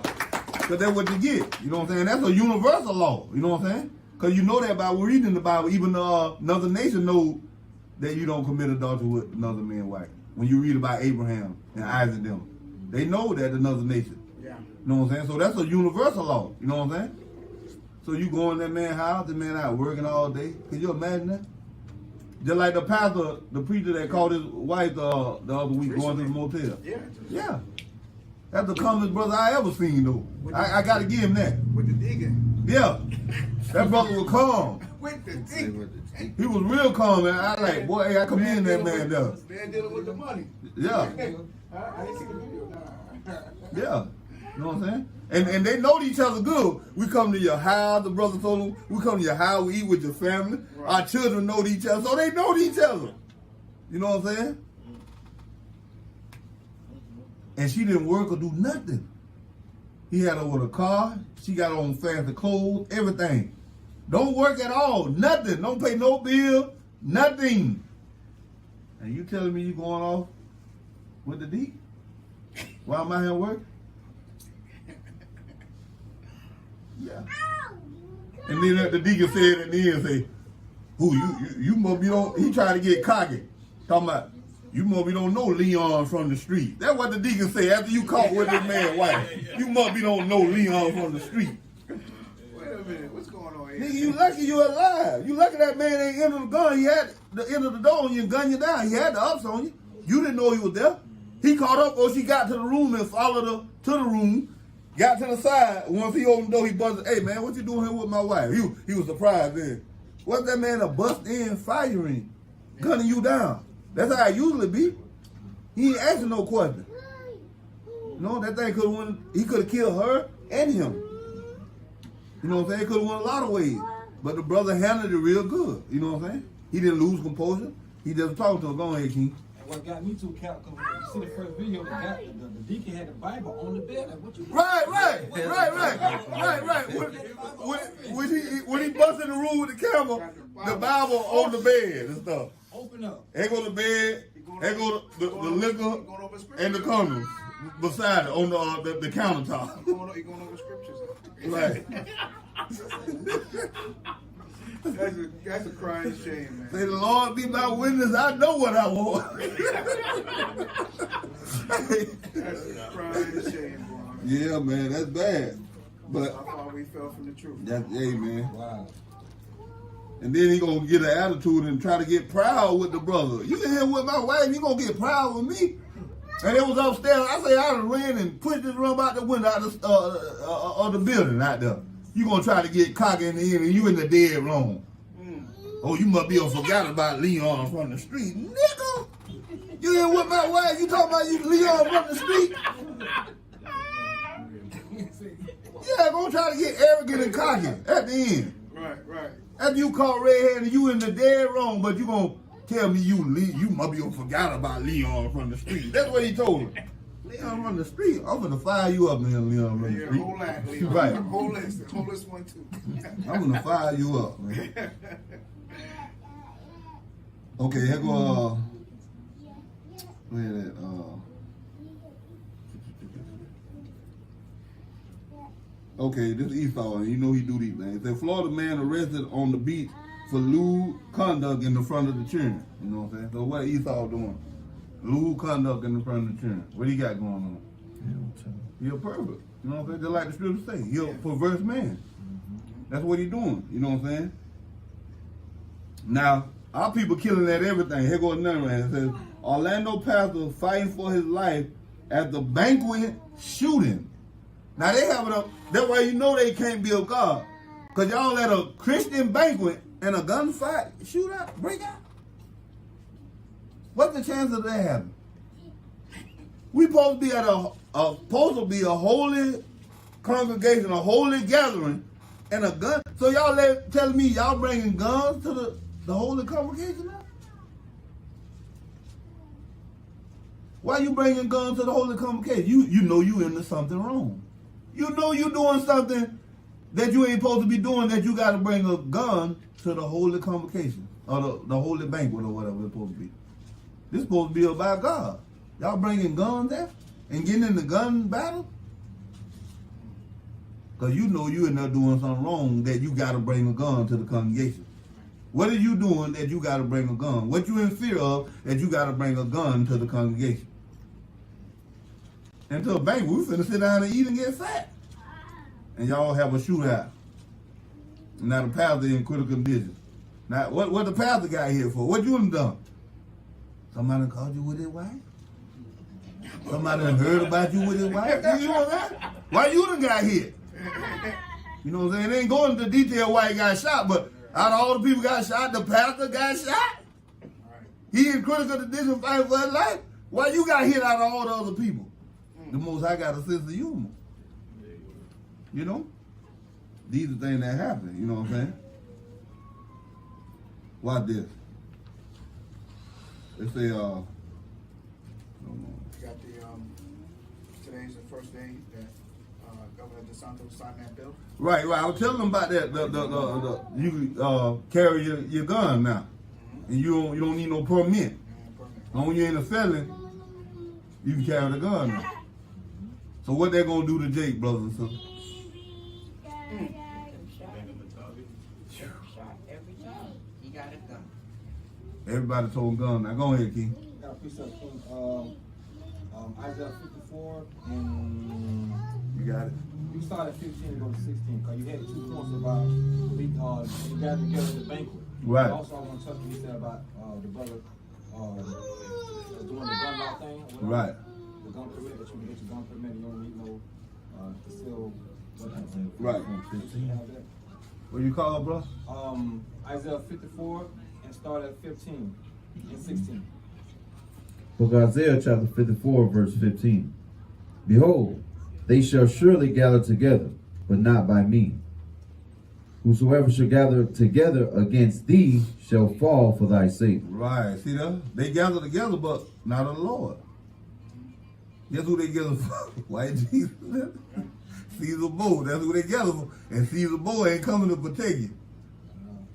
Because that's what you get. You know what I'm saying? That's a universal law. You know what I'm saying? Because you know that by reading the Bible. Even another nation knows that you don't commit adultery with another man's wife. When you read about Abraham and Isaac and them. They know that another nation. Yeah. You know what I'm saying? So that's a universal law. You know what I'm saying? So you go in that man's house, the man out working all day. Can you imagine that? Just like the pastor, the preacher that called his wife the other week going to the motel. Yeah. Yeah. That's the calmest brother I ever seen though. I got to give him that. With the deacon. Yeah. That brother was calm. With the deacon. He was real calm, man. I like, boy, hey, I commend that man there. Man dealing with the money. Yeah. I didn't see the video. Yeah. You know what I'm saying? And they know each other good. We come to your house, the brother told them, we come to your house, we eat with your family. Right. Our children know each other, so they know each other. You know what I'm saying? And she didn't work or do nothing. He had her with a car, she got on fancy clothes, everything. Don't work at all, nothing. Don't pay no bill, nothing. And you telling me you going off with the D? While I'm out here working? Yeah. And then the deacon said at the end, say, who, you must be on, he tried to get cocky. Talking about, you must be don't know Leon from the street. That's what the deacon say after you caught with this man's wife. You must be don't know Leon from the street. Wait a minute, what's going on here? Nigga, you lucky you alive. You lucky that man ain't entered the gun. He had the end of the door on you and gun you down. He had the ups on you. You didn't know he was there. He caught up or she got to the room and followed her to the room. Got to the side. Once he opened the door, he buzzed, hey man, what you doing here with my wife? He was surprised then. What's that man a bust in firing, gunning you down? That's how it usually be. He ain't asking no question. No, that thing he could have killed her and him. You know what I'm saying? He could have went a lot of ways. But the brother handled it real good. You know what I'm saying? He didn't lose composure. He just talked to her. Go ahead, King. What got me too, Cap, because you see the first video, the deacon had the Bible on the bed. Like, what you Right. When he bust in the room with the camera, the Bible on the bed and stuff. Open up. There go the bed, there go the liquor and the condoms beside it on the countertop. He going over scriptures. Right. That's a crying shame, man. Say the Lord be my witness, I know what I want. That's a crying shame, bro. Yeah, man, that's bad. But How far we fell from the truth. that's man. Wow. And then he gonna get an attitude and try to get proud with the brother. You in here with my wife, you gonna get proud with me? And it was upstairs. I say I done ran and pushed this room out the window of the building out there. You gonna try to get cocky in the end and you in the dead wrong. Oh, you must be forgot about Leon from the street. Nigga! You in with my wife, you talking about you Leon from the street? Yeah, gonna try to get arrogant and cocky at the end. Right. After you caught red-handed, you in the dead wrong, but you gonna tell me you must be forgot about Leon from the street. That's what he told him. Leon run the street. I'm gonna fire you up, man. Leon run the Yeah, street. whole lot, Leon. Right. Whole list one, too. I'm gonna fire you up, man. Okay, here go, where that, okay, this Esau, and you know he do these things. The Florida man arrested on the beach for lewd conduct in the front of the children. You know what I'm saying? So what Esau doing? Lewd conduct in the front of the children. What he got going on? He a pervert. You know what I'm saying? Just like the scripture say. He a perverse man. That's what he doing. You know what I'm saying? Now, our people killing at everything. Here goes another man. It says, Orlando pastor fighting for his life at the banquet shooting. Now they have it up. That's why you know they can't be of God. Because y'all at a Christian banquet and a gunfight, shoot out, break out. What's the chance of that happening? We supposed to be at a holy congregation, a holy gathering, and a gun. So y'all telling me y'all bringing guns to the holy congregation now? Why you bringing guns to the holy congregation? You know you into something wrong. You know you doing something that you ain't supposed to be doing, that you got to bring a gun to the holy convocation or the holy banquet or whatever it's supposed to be. This supposed to be about God. Y'all bringing guns there and getting in the gun battle? Because you know you in there doing something wrong that you got to bring a gun to the congregation. What are you doing that you got to bring a gun? What you in fear of that you got to bring a gun to the congregation? And to a banquet, we finna sit down and eat and get fat. And y'all have a shootout. Now the pastor in critical condition. Now, what the pastor got here for? What you done? Somebody called you with his wife? Somebody done heard about you with his wife? You know that? Why you done got hit? You know what I'm saying? It ain't going into detail why he got shot, but out of all the people got shot, the pastor got shot? He in critical condition fighting for his life? Why you got hit out of all the other people? The Most High got a sense of humor. You know? These are things that happen, you know what I'm saying? Watch this. They say, Got the, today's the first day that Governor DeSantis signed that bill. right. I was telling them about that. You carry your gun now. And you don't need no permit. As long as you ain't a felon, you can carry the gun now. So what they gonna do to Jake, brothers and sisters? Shot every time. He got a gun. Everybody told gun. Now go ahead, King. Got a piece of King, Isaiah 54, and You got it. you start at 15 and go to 16, because you had 2 points about you got together at the banquet. Right. Also, I want to touch what you said about the brother doing the gun law thing. or whatever. Right. The gun permit, that you can get your gun permit, you don't need no concealed weapons. Right. You have that. What you call it, bro? Isaiah 54 and start at 15 and 16. Book of Isaiah chapter 54 verse 15. Behold, they shall surely gather together, but not by me. Whosoever shall gather together against thee shall fall for thy sake. Right. See that? They gather together, but not of the Lord. Guess who they gather for? White Jesus. Caesar Bow. That's who they gather for. And Caesar Bow ain't coming to protect you.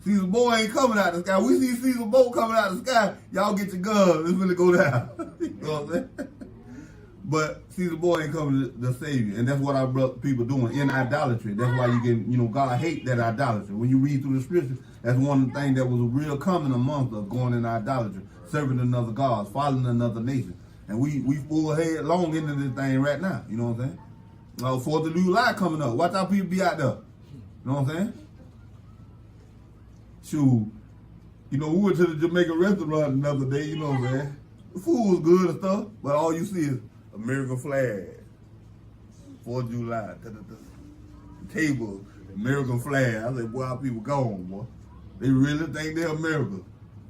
Caesar Bow ain't coming out the sky. We see Caesar Bow coming out the sky. Y'all get your guns. It's gonna go down. You know what I'm saying? But Caesar Bow ain't coming to save you. And that's what our people doing in idolatry. That's why you get, God hate that idolatry. When you read through the scriptures, that's one of the things that was real common amongst us, going in idolatry, serving another gods, following another nation. And we full headlong into this thing right now. You know what I'm saying? 4th of July coming up. Watch how people be out there. You know what I'm saying? Shoot. We went to the Jamaican restaurant the other day, you know what I'm saying? The food was good and stuff, but all you see is American flag. 4th of July. The table, American flag. I said, boy, how people gone, boy. They really think they're Americans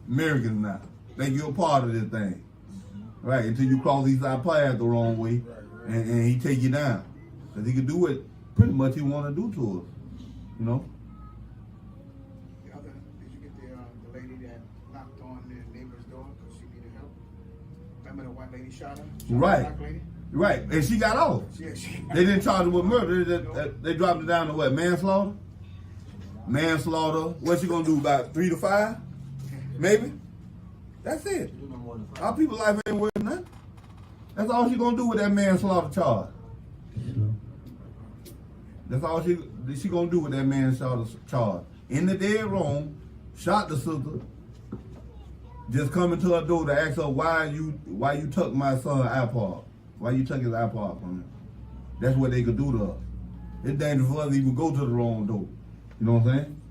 now. Think you're a part of this thing. Right, until you cross these side paths the wrong way, and he take you down. Because he can do what pretty much he want to do to us, The other woman, a white lady shot her. Right. A black lady. Right, and she got off. Yeah, They didn't charge her with murder. They dropped it down to what? Manslaughter? Manslaughter. What she gonna do? About 3 to 5? Maybe? That's it. You know more than five. Our people's life ain't worth nothing. That's all she gonna do with that manslaughter charge. That's all she gonna do with that manslaughter charge. In the dead wrong, shot the sister. Just coming to her door to ask her why you took my son iPod. Why you took his iPod from him? That's what they could do to us. It's dangerous for us to even go to the wrong door. You know what I'm saying?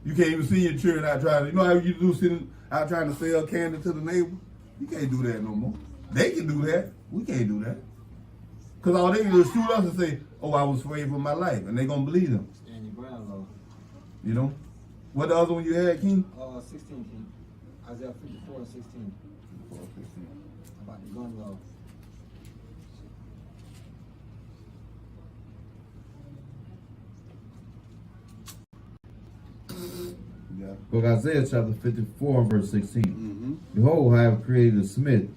You can't even see your children out trying to, you know how you do sitting out trying to sell candy to the neighbor? You can't do that no more. They can do that. We can't do that. Because all they can do is shoot us and say, oh, I was afraid for my life. And they going to believe them. Stand your ground, Lord. You know? What the other one you had, King? 16, King. Isaiah 54 and 16. About the gun law. Yeah. Book of Isaiah chapter 54 and verse 16. Mm-hmm. Behold, I have created a smith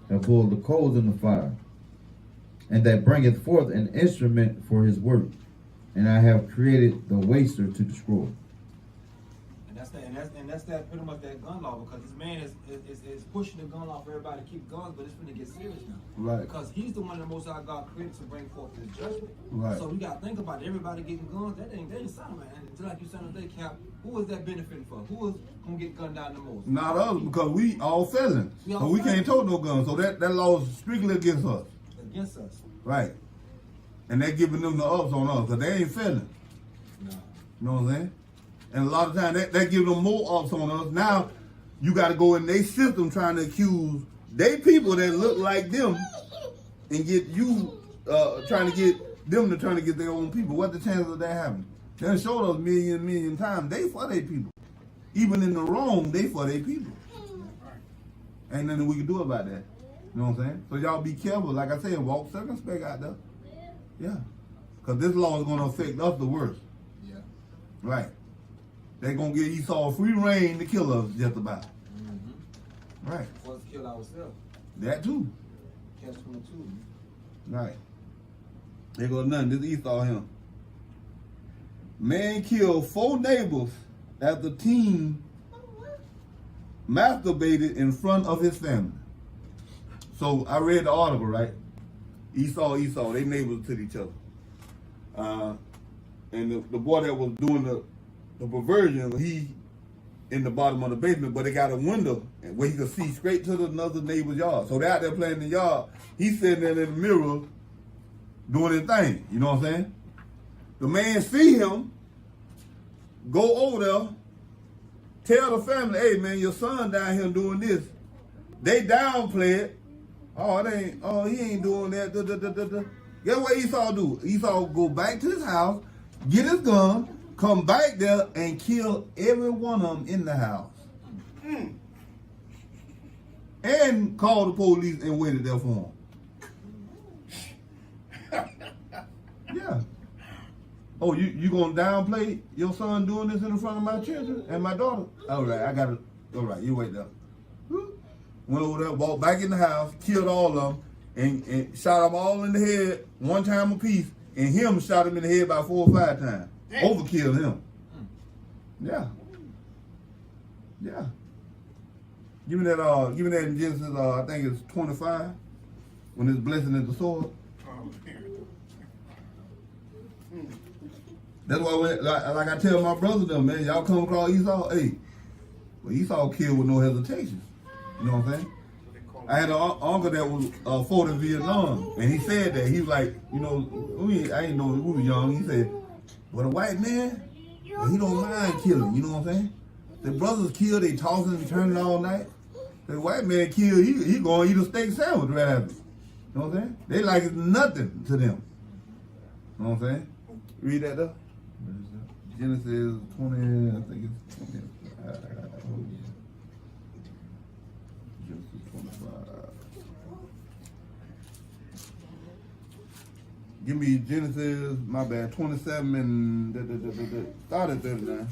that pulleth the coals in the fire, and that bringeth forth an instrument for his work. And I have created the waster to destroy. And that's that pretty much that gun law, because this man is pushing the gun law for everybody to keep guns, but it's going to get serious now. Right. Because he's the one that Most High God created to bring forth his judgment. Right. So we got to think about it. Everybody getting guns. That ain't sound right. And just like you said today, Cap, who is that benefiting for? Who is going to get gunned down the most? Not us, because we all felons. We all So we felons. can't tote no guns. So that law is strictly against us. Against us. Right. And they're giving them the ups on us, because they ain't felons. No. You know what I'm saying? And a lot of times they give them more ups on us. Now you got to go in their system trying to accuse they people that look like them and get you trying to get them to trying to get their own people. What the chances of that happening? They done showed us million times. They for their people. Even in the wrong, they for their people. Ain't nothing we can do about that. You know what I'm saying? So y'all be careful. Like I said, walk circumspect out there. Yeah. Because this law is going to affect us the worst. Yeah. Right. They're going to give Esau free reign to kill us just about. Mm-hmm. Right. For us to kill ourselves. That too. Catch 22. Right. They go nothing. This Esau him. Man killed 4 neighbors after teen masturbated in front of his family. So I read the article, right? Esau, they neighbors to each other. And the boy that was doing the perversion, he in the bottom of the basement, but they got a window where he could see straight to another neighbor's yard. So they out there playing in the yard. He's sitting there in the mirror doing his thing. You know what I'm saying? The man see him, go over there, tell the family, hey man, your son down here doing this. They downplay it. He ain't doing that. Guess what Esau do? Esau go back to his house, get his gun, come back there and kill every one of them in the house. And call the police and waited there for him. Yeah. Oh, you gonna downplay your son doing this in front of my children and my daughter? All right, you wait there. Went over there, walked back in the house, killed all of them, and shot them all in the head one time apiece, and him shot him in the head about 4 or 5 times. Overkilled him. Yeah. Yeah. Give me that in Genesis, I think it's 25, when it's blessing at the sword. That's why, like I tell my brother them, man, y'all come across Esau, hey, well, Esau killed with no hesitation. You know what I'm saying? I had an uncle that was fought in Vietnam, and he said that. He was like, you know, I ain't know, we were young. He said, well, a white man, well, he don't mind killing, you know what I'm saying? The brothers kill, they tossing and turning all night. The white man kill, he gonna eat a steak sandwich right after. You know what I'm saying? They like it's nothing to them. You know what I'm saying? Read that though. Genesis 20, I think it's 20. Genesis 25. Give me Genesis, my bad, 27 and start at 39.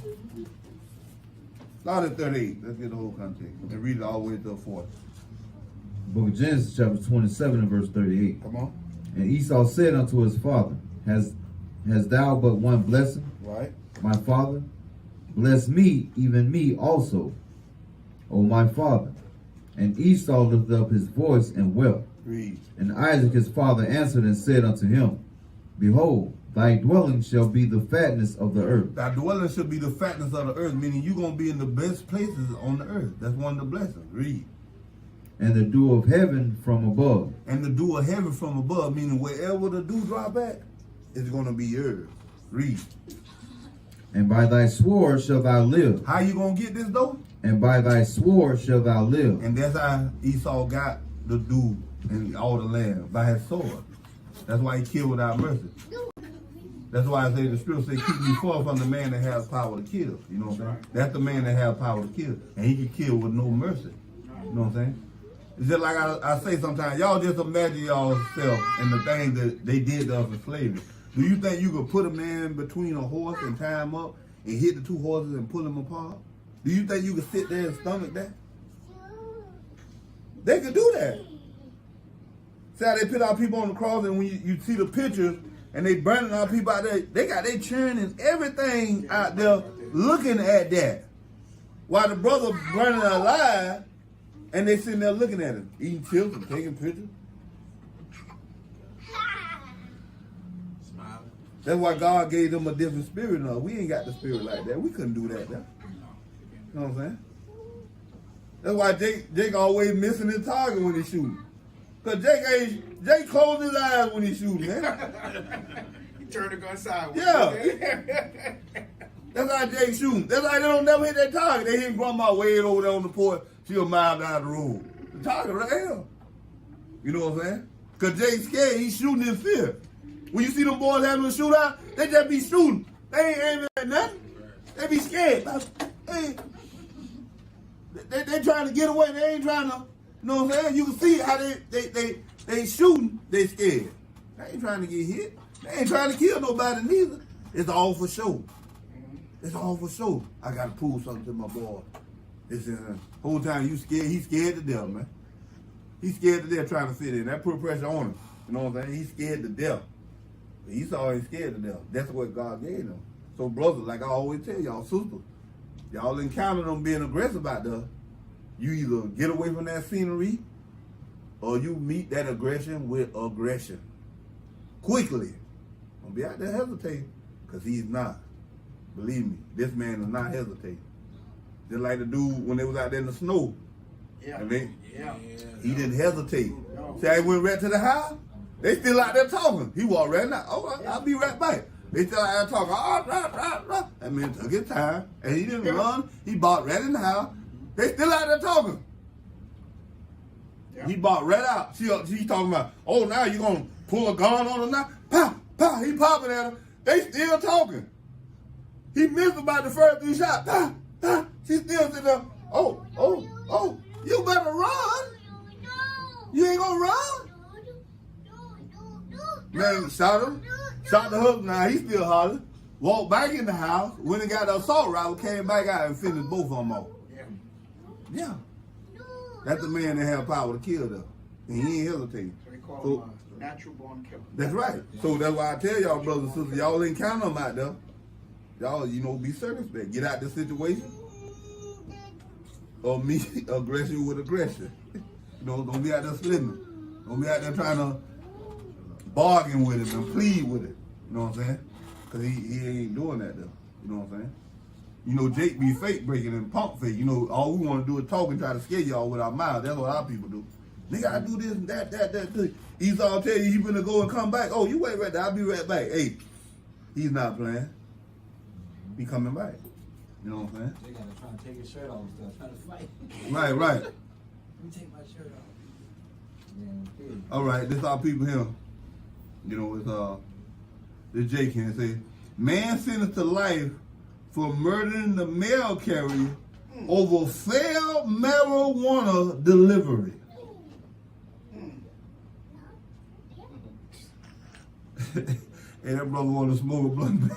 Start at 38. Let's get the whole context. And read it all the way to 40. Book of Genesis, chapter 27 and verse 38. Come on. And Esau said unto his father, Hast thou but one blessing, Right. my father? Bless me, even me also, O my father. And Esau lifted up his voice and wept. Read. And Isaac his father answered and said unto him, Behold, thy dwelling shall be the fatness of the earth. Thy dwelling should be the fatness of the earth, meaning you're going to be in the best places on the earth. That's one of the blessings. Read. And the dew of heaven from above. And the dew of heaven from above, meaning wherever the dew drop at, it's going to be yours. Read. And by thy sword shalt thou live. How you going to get this though? And by thy sword shalt thou live. And that's how Esau got the dew and all the land, by his sword. That's why he killed without mercy. That's why I say the scripture say, keep me far from the man that has power to kill. You know what I'm saying? That's the man that has power to kill. And he can kill with no mercy. You know what I'm saying? It's just like I say sometimes, y'all just imagine yourself and the things that they did to us in slavery. Do you think you could put a man between a horse and tie him up and hit the two horses and pull them apart? Do you think you could sit there and stomach that? They could do that. See how they put our people on the cross, and when you see the pictures and they burning our people out there, they got they churning everything out there looking at that. While the brother burning alive, and they sitting there looking at him, eating chips and taking pictures. Smiling. That's why God gave them a different spirit now. We ain't got the spirit like that. We couldn't do that now. You know what I'm saying? That's why Jake always missing his target when he shooting. Cause Jake closed his eyes when he shooting, man. He turned the gun sideways. Yeah. That's how Jake shooting. That's why they don't never hit that target. They hit grandma way over there on the porch. She a mile down the road. The target right here. You know what I'm saying? Cause Jake's scared. He's shooting in fear. When you see them boys having a shootout, they just be shooting. They ain't aiming at nothing. They be scared. They trying to get away. They ain't trying to. You know what I'm saying? You can see how they shooting. They scared. They ain't trying to get hit. They ain't trying to kill nobody neither. It's all for show. It's all for show. I gotta prove something to my boy. It's whole time you scared. He's scared to death, man. He's scared to death trying to fit in. That put pressure on him. You know what I'm saying? He's scared to death. Esau ain't scared to death. That's what God gave him. So, brothers, like I always tell y'all, sisters, y'all encounter them being aggressive out there. You either get away from that scenery or you meet that aggression with aggression. Quickly. Don't be out there hesitating, because he's not. Believe me, this man is not hesitating. Just like the dude when they was out there in the snow. Yeah. And Yeah. he didn't hesitate. No. See how he went right to the house? They still out there talking. He walked right now. Oh, I'll be right back. They still out there talking. That man took his time. And he didn't run. He bought right in the house. They still out there talking. Yeah. He bought right out. She talking about, oh, now you going to pull a gun on him now? Pow, pow. He popping at him. They still talking. He missed about the first 3 shots. Pow, pow. She still sitting there. Oh. You better run. You ain't going to run? Man, shot him. Shot the husband. Now he still hollering. Walked back in the house. Went and got the assault rifle. Came back out and finished both of them off. Yeah. That's the man that had power to kill them. And he ain't hesitating. So they call him a natural born killer. That's right. So that's why I tell y'all, brothers and sisters, y'all encounter them out there. Y'all, be circumspect. Get out the situation. Or meet aggression with aggression. Don't be out there slimming. Don't be out there trying to bargain with him and plead with it. You know what I'm saying? Because he ain't doing that though. You know what I'm saying? Jake be fake breaking and pump fake. All we want to do is talk and try to scare y'all with our mouth. That's what our people do. Nigga, I do this and that. Esau tell you he finna go and come back. Oh, you wait right there. I'll be right back. Hey, he's not playing. He coming back. You know what I'm saying? They gotta try to take his shirt off and stuff, trying to fight. Right. Let me take my shirt off. Yeah, okay. All right, this our people here. It's this Jake here say, man sentenced to life for murdering the mail carrier over failed marijuana delivery. And that brother want to smoke a blunt.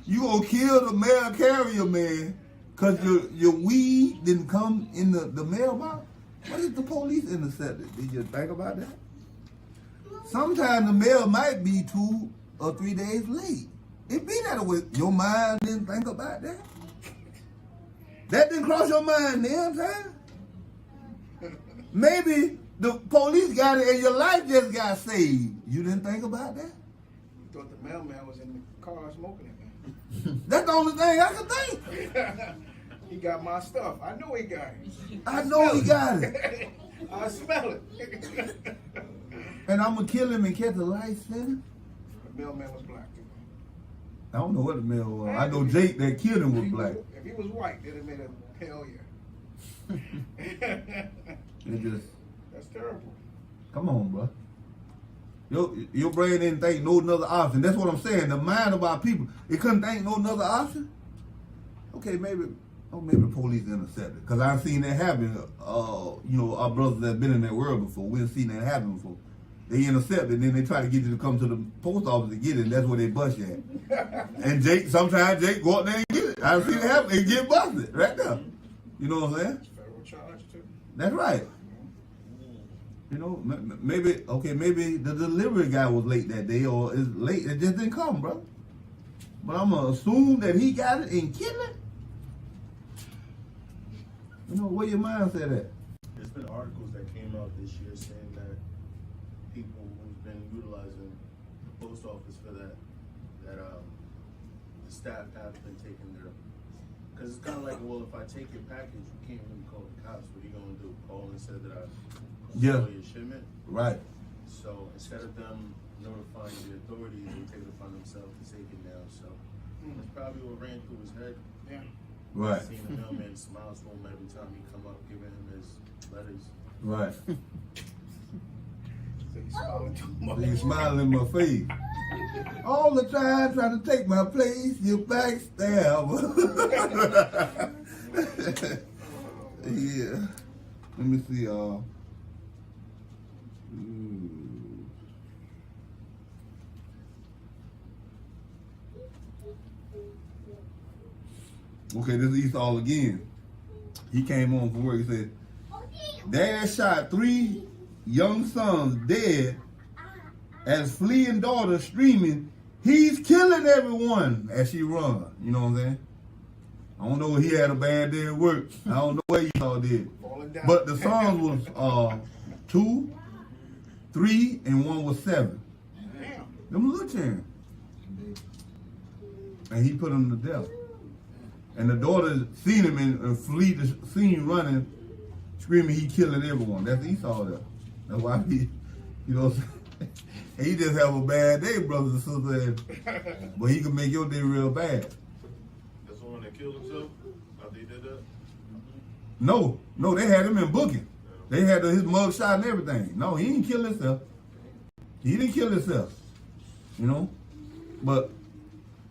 You gonna kill the mail carrier, man, because your weed didn't come in the mailbox? What if the police intercepted? Did you think about that? Sometimes the mail might be 2 or 3 days late. It be that way. Your mind didn't think about that? That didn't cross your mind then, time? Maybe the police got it and your life just got saved. You didn't think about that? You thought the mailman was in the car smoking it, man. That's the only thing I could think. He got my stuff. I know he got it. I know he got it. I smell it. And I'm going to kill him and catch a life sentence? The mailman was black, too. I don't know what the mail was. I know Jake that killed him was black. If he was white, they'd have made a hell yeah. It just, That's terrible. come on, bro. Your brain didn't think no another option. That's what I'm saying. The mind of our people, it couldn't think no another option. Okay, maybe the police intercepted. Because I've seen that happen. Our brothers that been in that world before, we've seen that happen before. They intercept it, then they try to get you to come to the post office to get it, and that's where they bust you at. And sometimes Jake go up there and get it. I've seen it happen, they get busted right there. You know what I'm saying? Federal charge, too. That's right. You know, maybe the delivery guy was late that day, or it's late, it just didn't come, bro. But I'm going to assume that he got it and killed it. You know, where your mindset at? There's been articles that came out this year saying that people who've been utilizing the post office for that the staff have been taking their, because it's kind of like, well, if I take your package, you can't really call the cops. What are you going to do? Call and say that I stole your shipment? Right. So instead of them notifying the authorities, they take it upon themselves to take it now. So that's probably what ran through his head. Yeah. Right. Seeing the mailman smile to him every time he come up, giving him his letters. Right. So he's smiling too much. They smiling in my face. All the time trying to take my place, you backstabber. Yeah. Let me see, Okay, this is Esau again. He came home from work. He said, Dad shot 3 young sons dead as fleeing daughter screaming, he's killing everyone as she run. You know what I'm saying? I don't know if he had a bad day at work. I don't know what Esau did. But the sons was 2, 3, and 1 was 7. Damn. Them little children. And he put them to death. And the daughter seen him and flee the scene running, screaming he killing everyone. That's Esau there. That's why he, you know what I'm saying? He just have a bad day, brothers and sisters. But he can make your day real bad. That's the one that killed himself after he did that? No, they had him in booking. They had his mug shot and everything. No, he didn't kill himself. He didn't kill himself. You know? But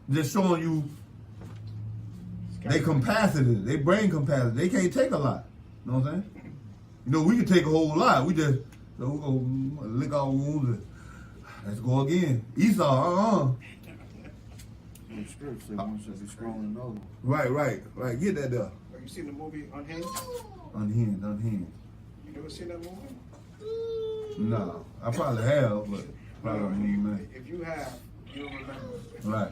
just showing you they capacity, they brain capacity. They can't take a lot. You know what I'm saying? You know, we can take a whole lot. We just we're gonna lick our wounds and let's go again. Esau, The script said one should be strong than the other. Right. Get that there. Have you seen the movie Unhinged? Unhinged. You never seen that movie? No, I probably have, but probably don't remember. If you have, you'll remember. Right.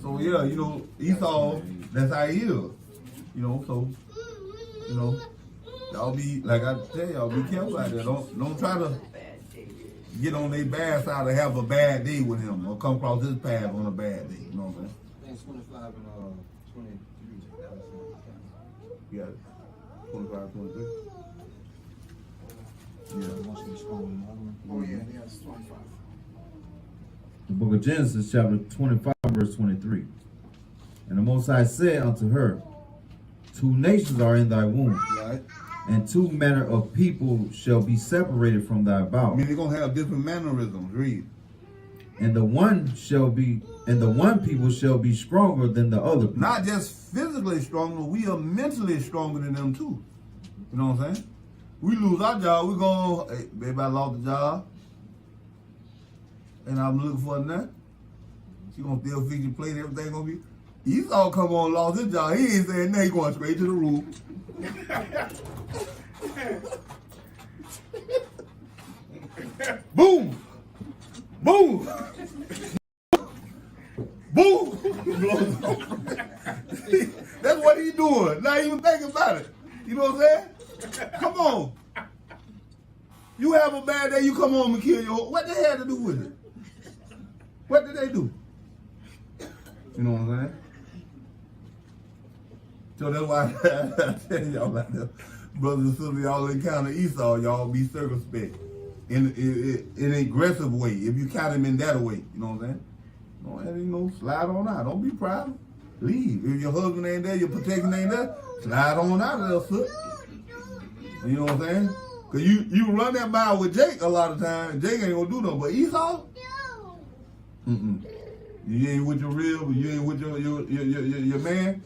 So yeah, you know, Esau, that's how he is. You know, so you know, y'all be like I tell y'all, be careful out there. Don't try to get on their bad side or have a bad day with him or come across his path on a bad day. You know what I'm saying? I think 25 and 23. That was You got it. 25, 23. yeah. Once we strong in the other one. Oh yeah, it's 25. The book of Genesis, chapter 25, verse 23. And the Most High said unto her, 2 nations are in thy womb, Right. and 2 manner of people shall be separated from thy I bowels. mean, they're gonna have different mannerisms. Read. And the one people shall be stronger than the other people. Not just physically stronger, we are mentally stronger than them too. You know what I'm saying? We lose our job, we're going, hey, baby, I lost the job. And I'm looking for a nut. She gonna still fix your plate, everything gonna be. Esau come on, lost his job. He ain't saying nothing, he going straight to the room. Boom! Boom! Boom! That's what he doing. Not even thinking about it. You know what I'm saying? Come on. You have a bad day, you come home and kill your. What they had to do with it? What did they do? You know what I'm saying? So that's why I tell y'all like that. Brothers and sisters, y'all encounter Esau, y'all be circumspect. In an aggressive way. If you count him in that way, you know what I'm saying? Go ahead, you know, slide on out. Don't be proud. Leave. If your husband ain't there, your protection ain't there, slide on out of there, sis. You know what I'm saying? Cause you run that mile with Jake a lot of times. Jake ain't gonna do nothing, but Esau, you ain't with your real, you ain't with your man.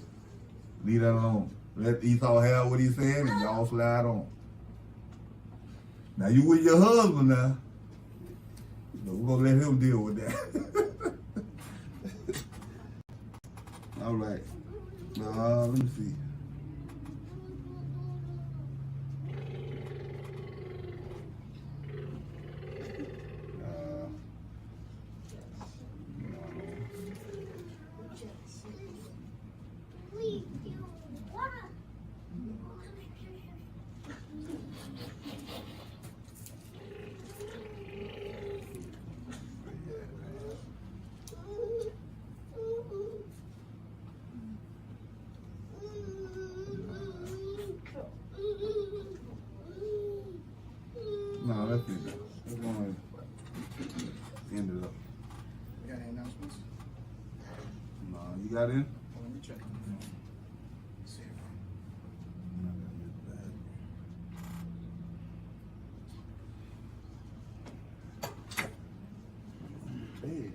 Leave that alone. Let Esau have what he's saying, and y'all slide on. Now you with your husband now. So we're gonna let him deal with that. All right. Let me see. No, that's it. That's going to end it up. You got any announcements? No, you got in? Well, let me check. See if Hey.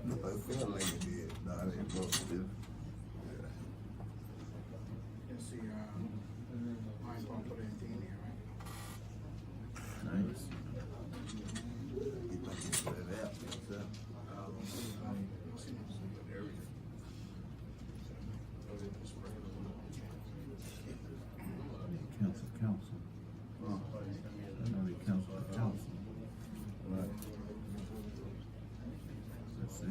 No, it felt like it did. No, it ain't broke. Let's see, mine's gonna put anything in here, right? Nice. He think he put it out himself. Council. I know they council. Right. That's it.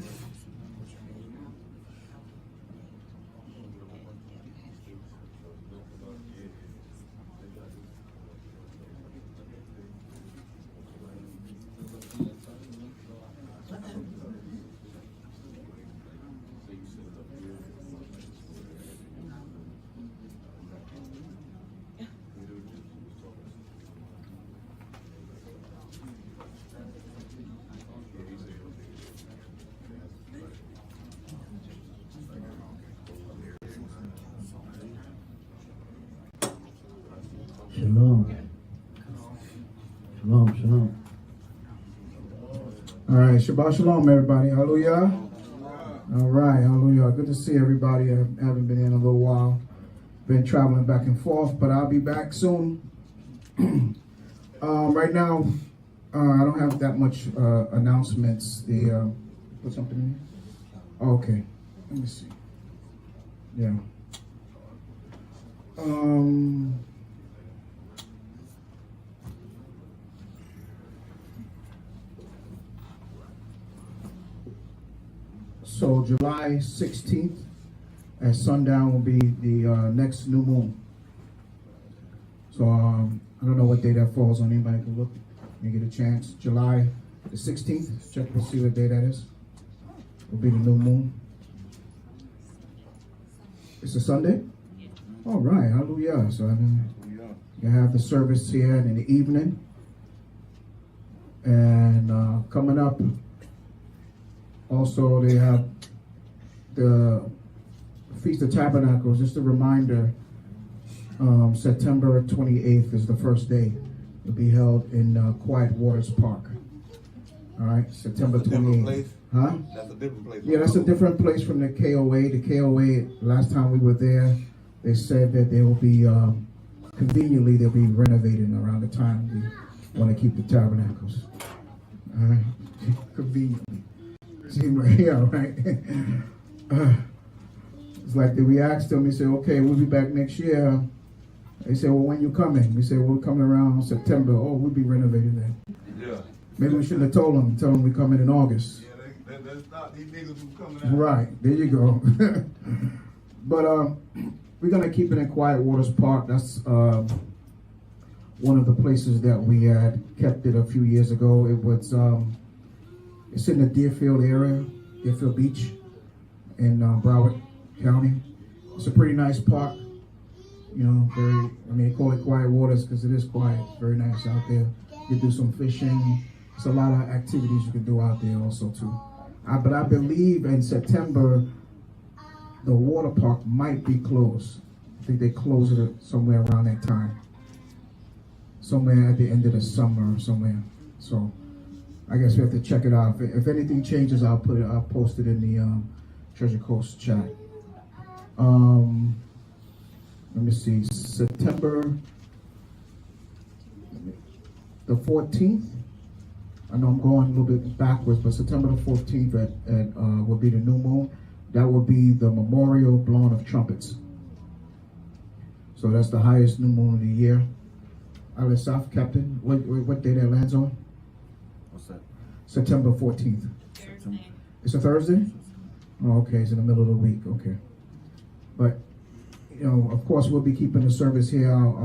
Shalom. Shalom, shalom. All right, Shabbat Shalom, everybody. Hallelujah. All right, hallelujah. Good to see everybody. I haven't been in a little while. Been traveling back and forth, but I'll be back soon. Right now, I don't have that much announcements. Put something in here? Okay. Let me see. Yeah. So July 16th at sundown will be the next new moon. So I don't know what day that falls on. Anybody can look and get a chance. July the 16th. Check to see what day that is. Will be the new moon. It's a Sunday? All right, hallelujah. So you have the service here in the evening. And coming up, also they have the Feast of Tabernacles. Just a reminder, September 28th is the first day. It'll be held in Quiet Waters Park. All right, September 28th. Huh? That's a different place. Yeah, that's a different place from the KOA. The KOA, last time we were there, they said that they will be, conveniently, they'll be renovating around the time want to keep the tabernacles. All right, conveniently. Seem like, yeah, right. It's like we asked them. He said, "Okay, we'll be back next year." They said, "Well, when you coming?" We said, "We're coming around September." "Oh, we'll be renovating then." Yeah. Maybe we shouldn't have told them. Tell them we coming in August. Yeah, let's stop these niggas from coming out. Right, there you go. But we're gonna keep it in Quiet Waters Park. That's one of the places that we had kept it a few years ago. It was it's in the Deerfield area, Deerfield Beach in Broward County. It's a pretty nice park. You know, they call it Quiet Waters because it is quiet. Very nice out there. You do some fishing. There's a lot of activities you can do out there also too. But I believe in September, the water park might be closed. I think they close it somewhere around that time. Somewhere at the end of the summer or somewhere. So I guess we have to check it out. If anything changes, I'll post it in the Treasure Coast chat. Let me see, September the 14th. I know I'm going a little bit backwards, but September the 14th will be the new moon. That will be the memorial blowing of trumpets. So that's the highest new moon of the year. South, Captain, what day that lands on? What's that? September 14th. Thursday. It's a Thursday? Oh, okay, it's in the middle of the week, okay. But, you know, of course, we'll be keeping the service here. I'll